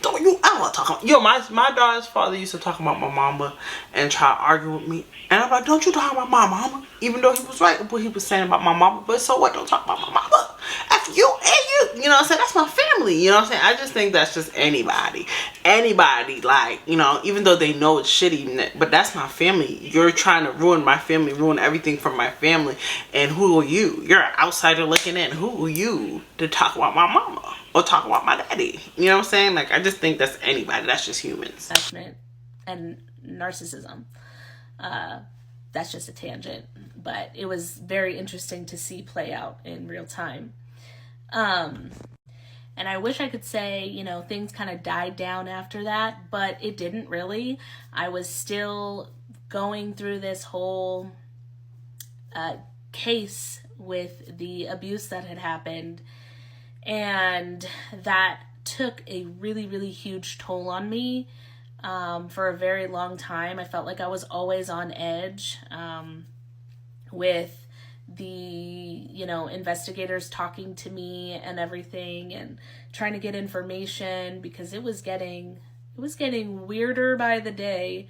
Don't you ever talk about... my daughter's father used to talk about my mama and try to argue with me. And I'm like, don't you talk about my mama. Even though he was right with what he was saying about my mama. But so what? Don't talk about my mama. After you and you. You know what I'm saying? That's my family. You know what I'm saying? I just think that's just anybody. Anybody, like, even though they know it's shitty. But that's my family. You're trying to ruin my family. Ruin everything from my family. And who are you? You're an outsider looking in. Who are you to talk about my mama? Or talk about my daddy. You know what I'm saying? Like, I just think that's anybody. That's just humans. Attachment and narcissism. That's just a tangent. But it was very interesting to see play out in real time. And I wish I could say, things kind of died down after that. But it didn't really. I was still going through this whole case with the abuse that had happened. And that took a really, really huge toll on me for a very long time. I felt like I was always on edge with the, investigators talking to me and everything, and trying to get information, because it was getting weirder by the day,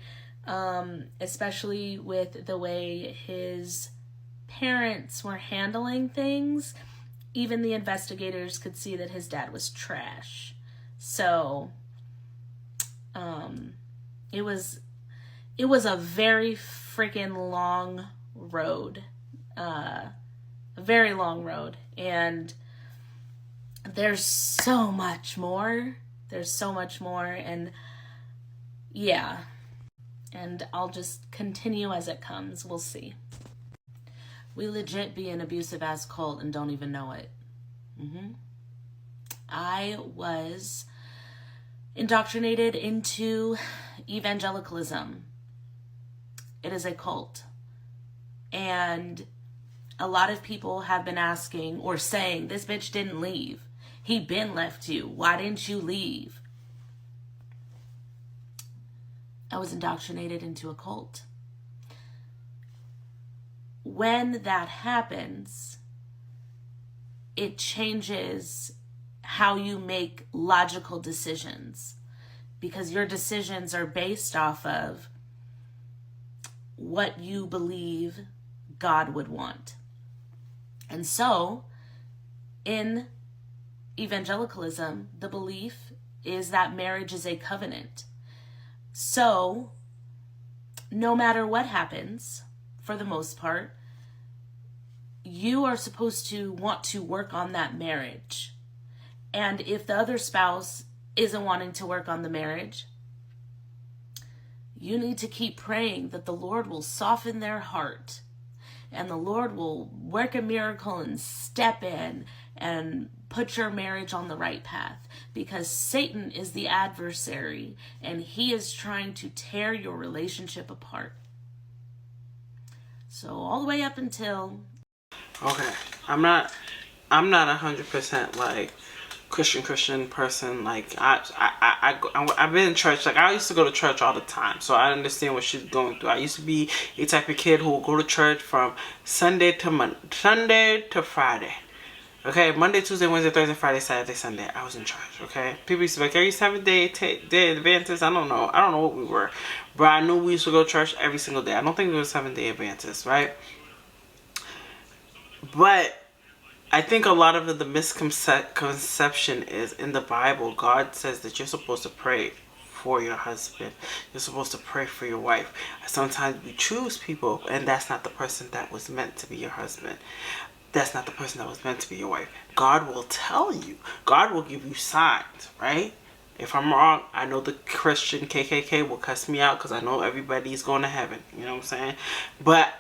especially with the way his parents were handling things. Even the investigators could see that his dad was trash. So, it was a very freaking long road. A very long road. And there's so much more. And yeah. And I'll just continue as it comes. We'll see. We legit be an abusive ass cult and don't even know it. I was indoctrinated into evangelicalism. It is a cult. And a lot of people have been asking or saying, this bitch didn't leave. He been left you. Why didn't you leave? I was indoctrinated into a cult. When that happens, it changes how you make logical decisions, because your decisions are based off of what you believe God would want. And so, in evangelicalism, the belief is that marriage is a covenant. So, no matter what happens, for the most part, you are supposed to want to work on that marriage. And if the other spouse isn't wanting to work on the marriage, you need to keep praying that the Lord will soften their heart and the Lord will work a miracle and step in and put your marriage on the right path, because Satan is the adversary and he is trying to tear your relationship apart. So all the way up until... Okay, I'm not 100% like Christian person. Like I've been in church. Like I used to go to church all the time, so I understand what she's going through. I used to be a type of kid who will go to church from Sunday to Friday. Okay, Monday, Tuesday, Wednesday, Thursday, Friday, Saturday, Sunday. I was in church. Okay, people used to be like, "Are you Seventh-day Adventists?" I don't know what we were, but I knew we used to go to church every single day. I don't think we were Seventh-day Adventists, right? But I think a lot of the misconception is in the Bible, God says that you're supposed to pray for your husband. You're supposed to pray for your wife. Sometimes we choose people and that's not the person that was meant to be your husband. That's not the person that was meant to be your wife. God will tell you. God will give you signs, right? If I'm wrong, I know the Christian KKK will cuss me out because I know everybody's going to heaven. You know what I'm saying? But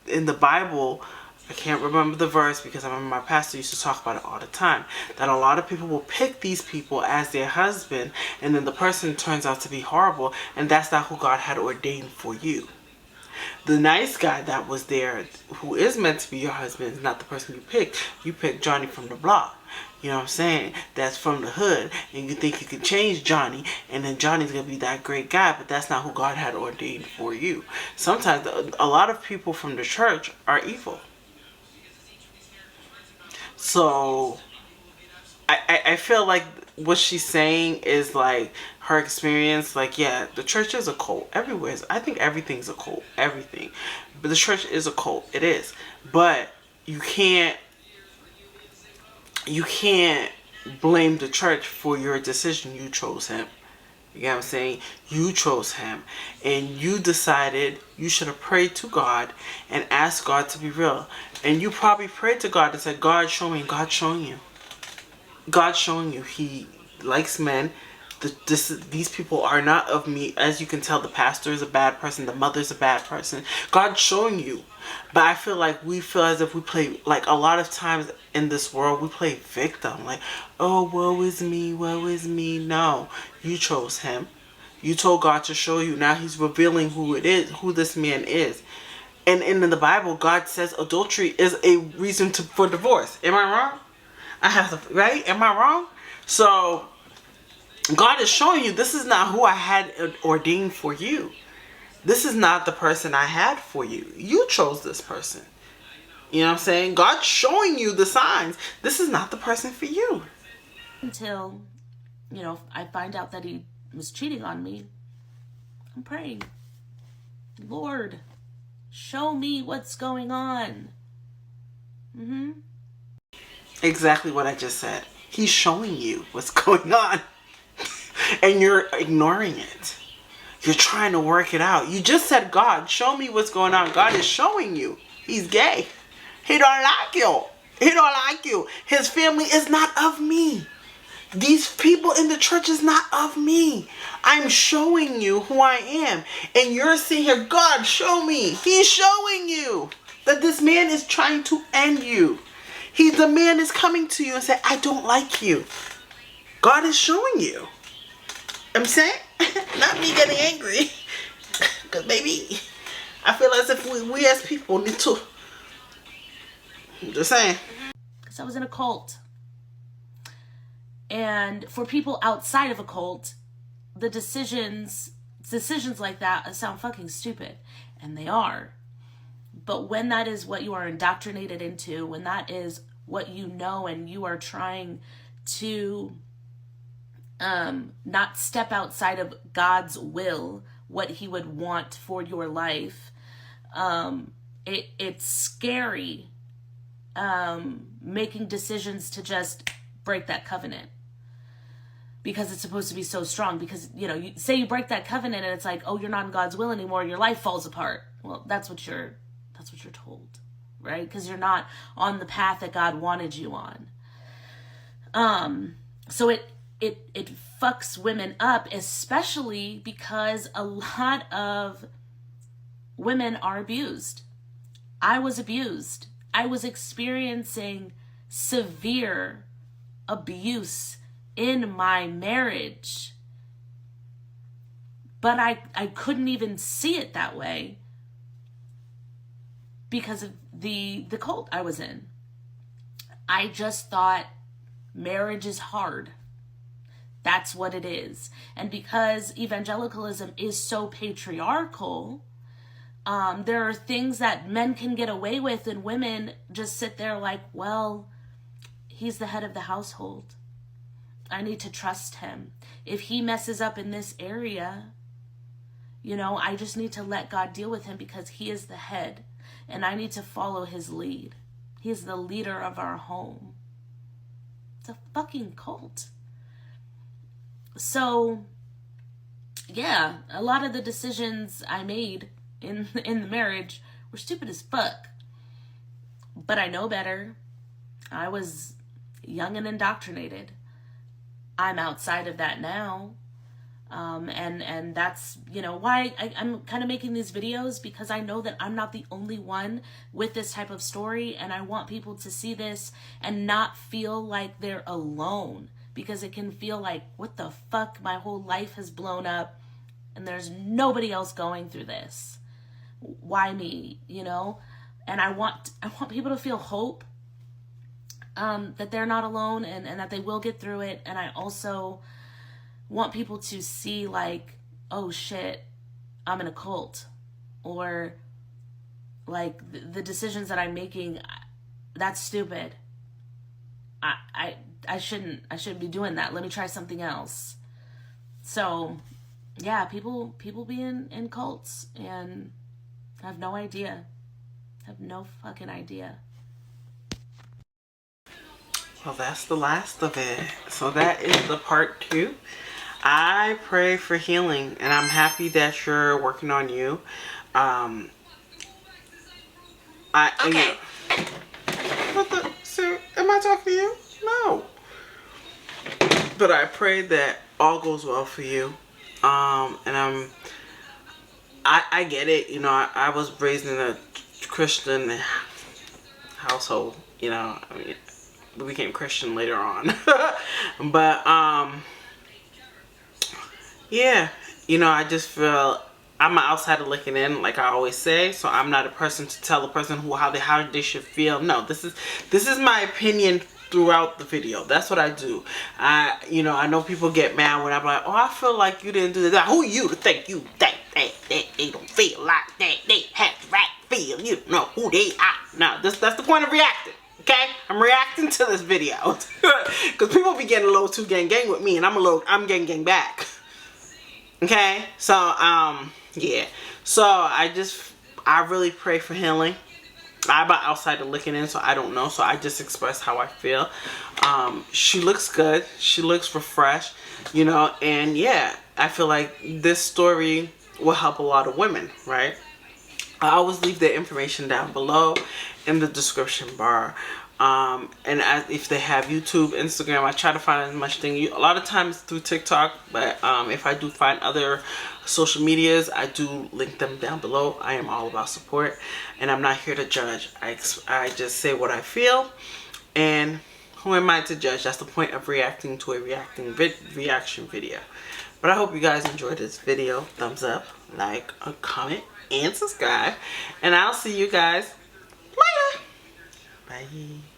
in the Bible, I can't remember the verse because I remember my pastor used to talk about it all the time, that a lot of people will pick these people as their husband and then the person turns out to be horrible, and that's not who God had ordained for you. The nice guy that was there who is meant to be your husband is not the person you picked. You picked Johnny from the block. You know what I'm saying? That's from the hood. And you think you can change Johnny and then Johnny's going to be that great guy, but that's not who God had ordained for you. Sometimes a lot of people from the church are evil. So I feel like what she's saying is like her experience. Like, yeah, the church is a cult everywhere. I think everything's a cult, everything. But the church is a cult. It is. But you can't blame the church for your decision. You chose him. You get what I'm saying? You chose him. And you decided you should have prayed to God and asked God to be real. And you probably prayed to God and said, God, show me. God's showing you. God's showing you he likes men. These people are not of me. As you can tell, the pastor is a bad person. The mother's a bad person. God's showing you. But I feel like we feel as if we play, like a lot of times in this world, we play victim. Like, oh, woe is me, woe is me. No, you chose him. You told God to show you. Now he's revealing who it is, who this man is. And in the Bible, God says adultery is a reason for divorce. Am I wrong? Right? Am I wrong? So God is showing you this is not who I had ordained for you. This is not the person I had for you. You chose this person. You know what I'm saying? God's showing you the signs. This is not the person for you. Until, I find out that he was cheating on me, I'm praying, Lord, show me what's going on. Exactly what I just said. He's showing you what's going on. And you're ignoring it. You're trying to work it out. You just said, God, show me what's going on. God is showing you. He's gay. He don't like you. He don't like you. His family is not of me. These people in the church is not of me. I'm showing you who I am. And you're saying here, God, show me. He's showing you. that this man is trying to end you. The man is coming to you and say, I don't like you. God is showing you. I'm saying, not me getting angry. Because maybe I feel as if we as people need to. I'm just saying. Because I was in a cult. And for people outside of a cult, the decisions like that sound fucking stupid. And they are. But when that is what you are indoctrinated into, when that is what you know and you are trying to not step outside of God's will, what he would want for your life, it's scary making decisions to just break that covenant. Because it's supposed to be so strong. Because, you know, you say you break that covenant and it's like, oh, you're not in God's will anymore. Your life falls apart. Well, that's what you're told, right? Because you're not on the path that God wanted you on. So it fucks women up, especially because a lot of women are abused. I was abused. I was experiencing severe abuse in my marriage. But I couldn't even see it that way because of the cult I was in. I just thought marriage is hard. That's what it is. And because evangelicalism is so patriarchal, there are things that men can get away with and women just sit there like, well, he's the head of the household. I need to trust him. If he messes up in this area, you know, I just need to let God deal with him because he is the head and I need to follow his lead. He is the leader of our home. It's a fucking cult. So, yeah, a lot of the decisions I made in the marriage were stupid as fuck. But I know better. I was young and indoctrinated. I'm outside of that now. And that's, you know, why I'm kind of making these videos, because I know that I'm not the only one with this type of story. And I want people to see this and not feel like they're alone, because it can feel like, what the fuck? My whole life has blown up and there's nobody else going through this. Why me? You know? And I want people to feel hope. That they're not alone and that they will get through it. And I also want people to see like, oh shit, I'm in a cult. Or like the decisions that I'm making, that's stupid. I shouldn't be doing that. Let me try something else. So yeah, people be in cults and have no idea. Have no fucking idea. Well, that's the last of it. So that is the part 2. I pray for healing, and I'm happy that you're working on you. Okay. So, am I talking to you? No. But I pray that all goes well for you. And I get it. You know, I was raised in a Christian household. You know, I mean, we became Christian later on. But yeah, you know, I just feel I'm an outsider looking in, like I always say. So I'm not a person to tell a person how they should feel. No, this is my opinion throughout the video. That's what I do. I know people get mad when I'm like, oh, I feel like you didn't do that. Who are you to think you think that they don't feel like that? They have the right feel. You don't know who they are. No, that's the point of reacting. Okay, I'm reacting to this video because people be getting a little too gang with me, and I'm gang back. Okay, so yeah, so I really pray for healing. I'm outside of looking in, so I don't know. So I just express how I feel. She looks good. She looks refreshed, you know, and yeah, I feel like this story will help a lot of women, right? I always leave the information down below in the description bar. And if they have YouTube, Instagram, I try to find as much thing. A lot of times through TikTok, but if I do find other social medias, I do link them down below. I am all about support, and I'm not here to judge. I just say what I feel, and who am I to judge? That's the point of reacting to a reaction video. But I hope you guys enjoyed this video. Thumbs up, like, comment, and subscribe. And I'll see you guys later. Bye.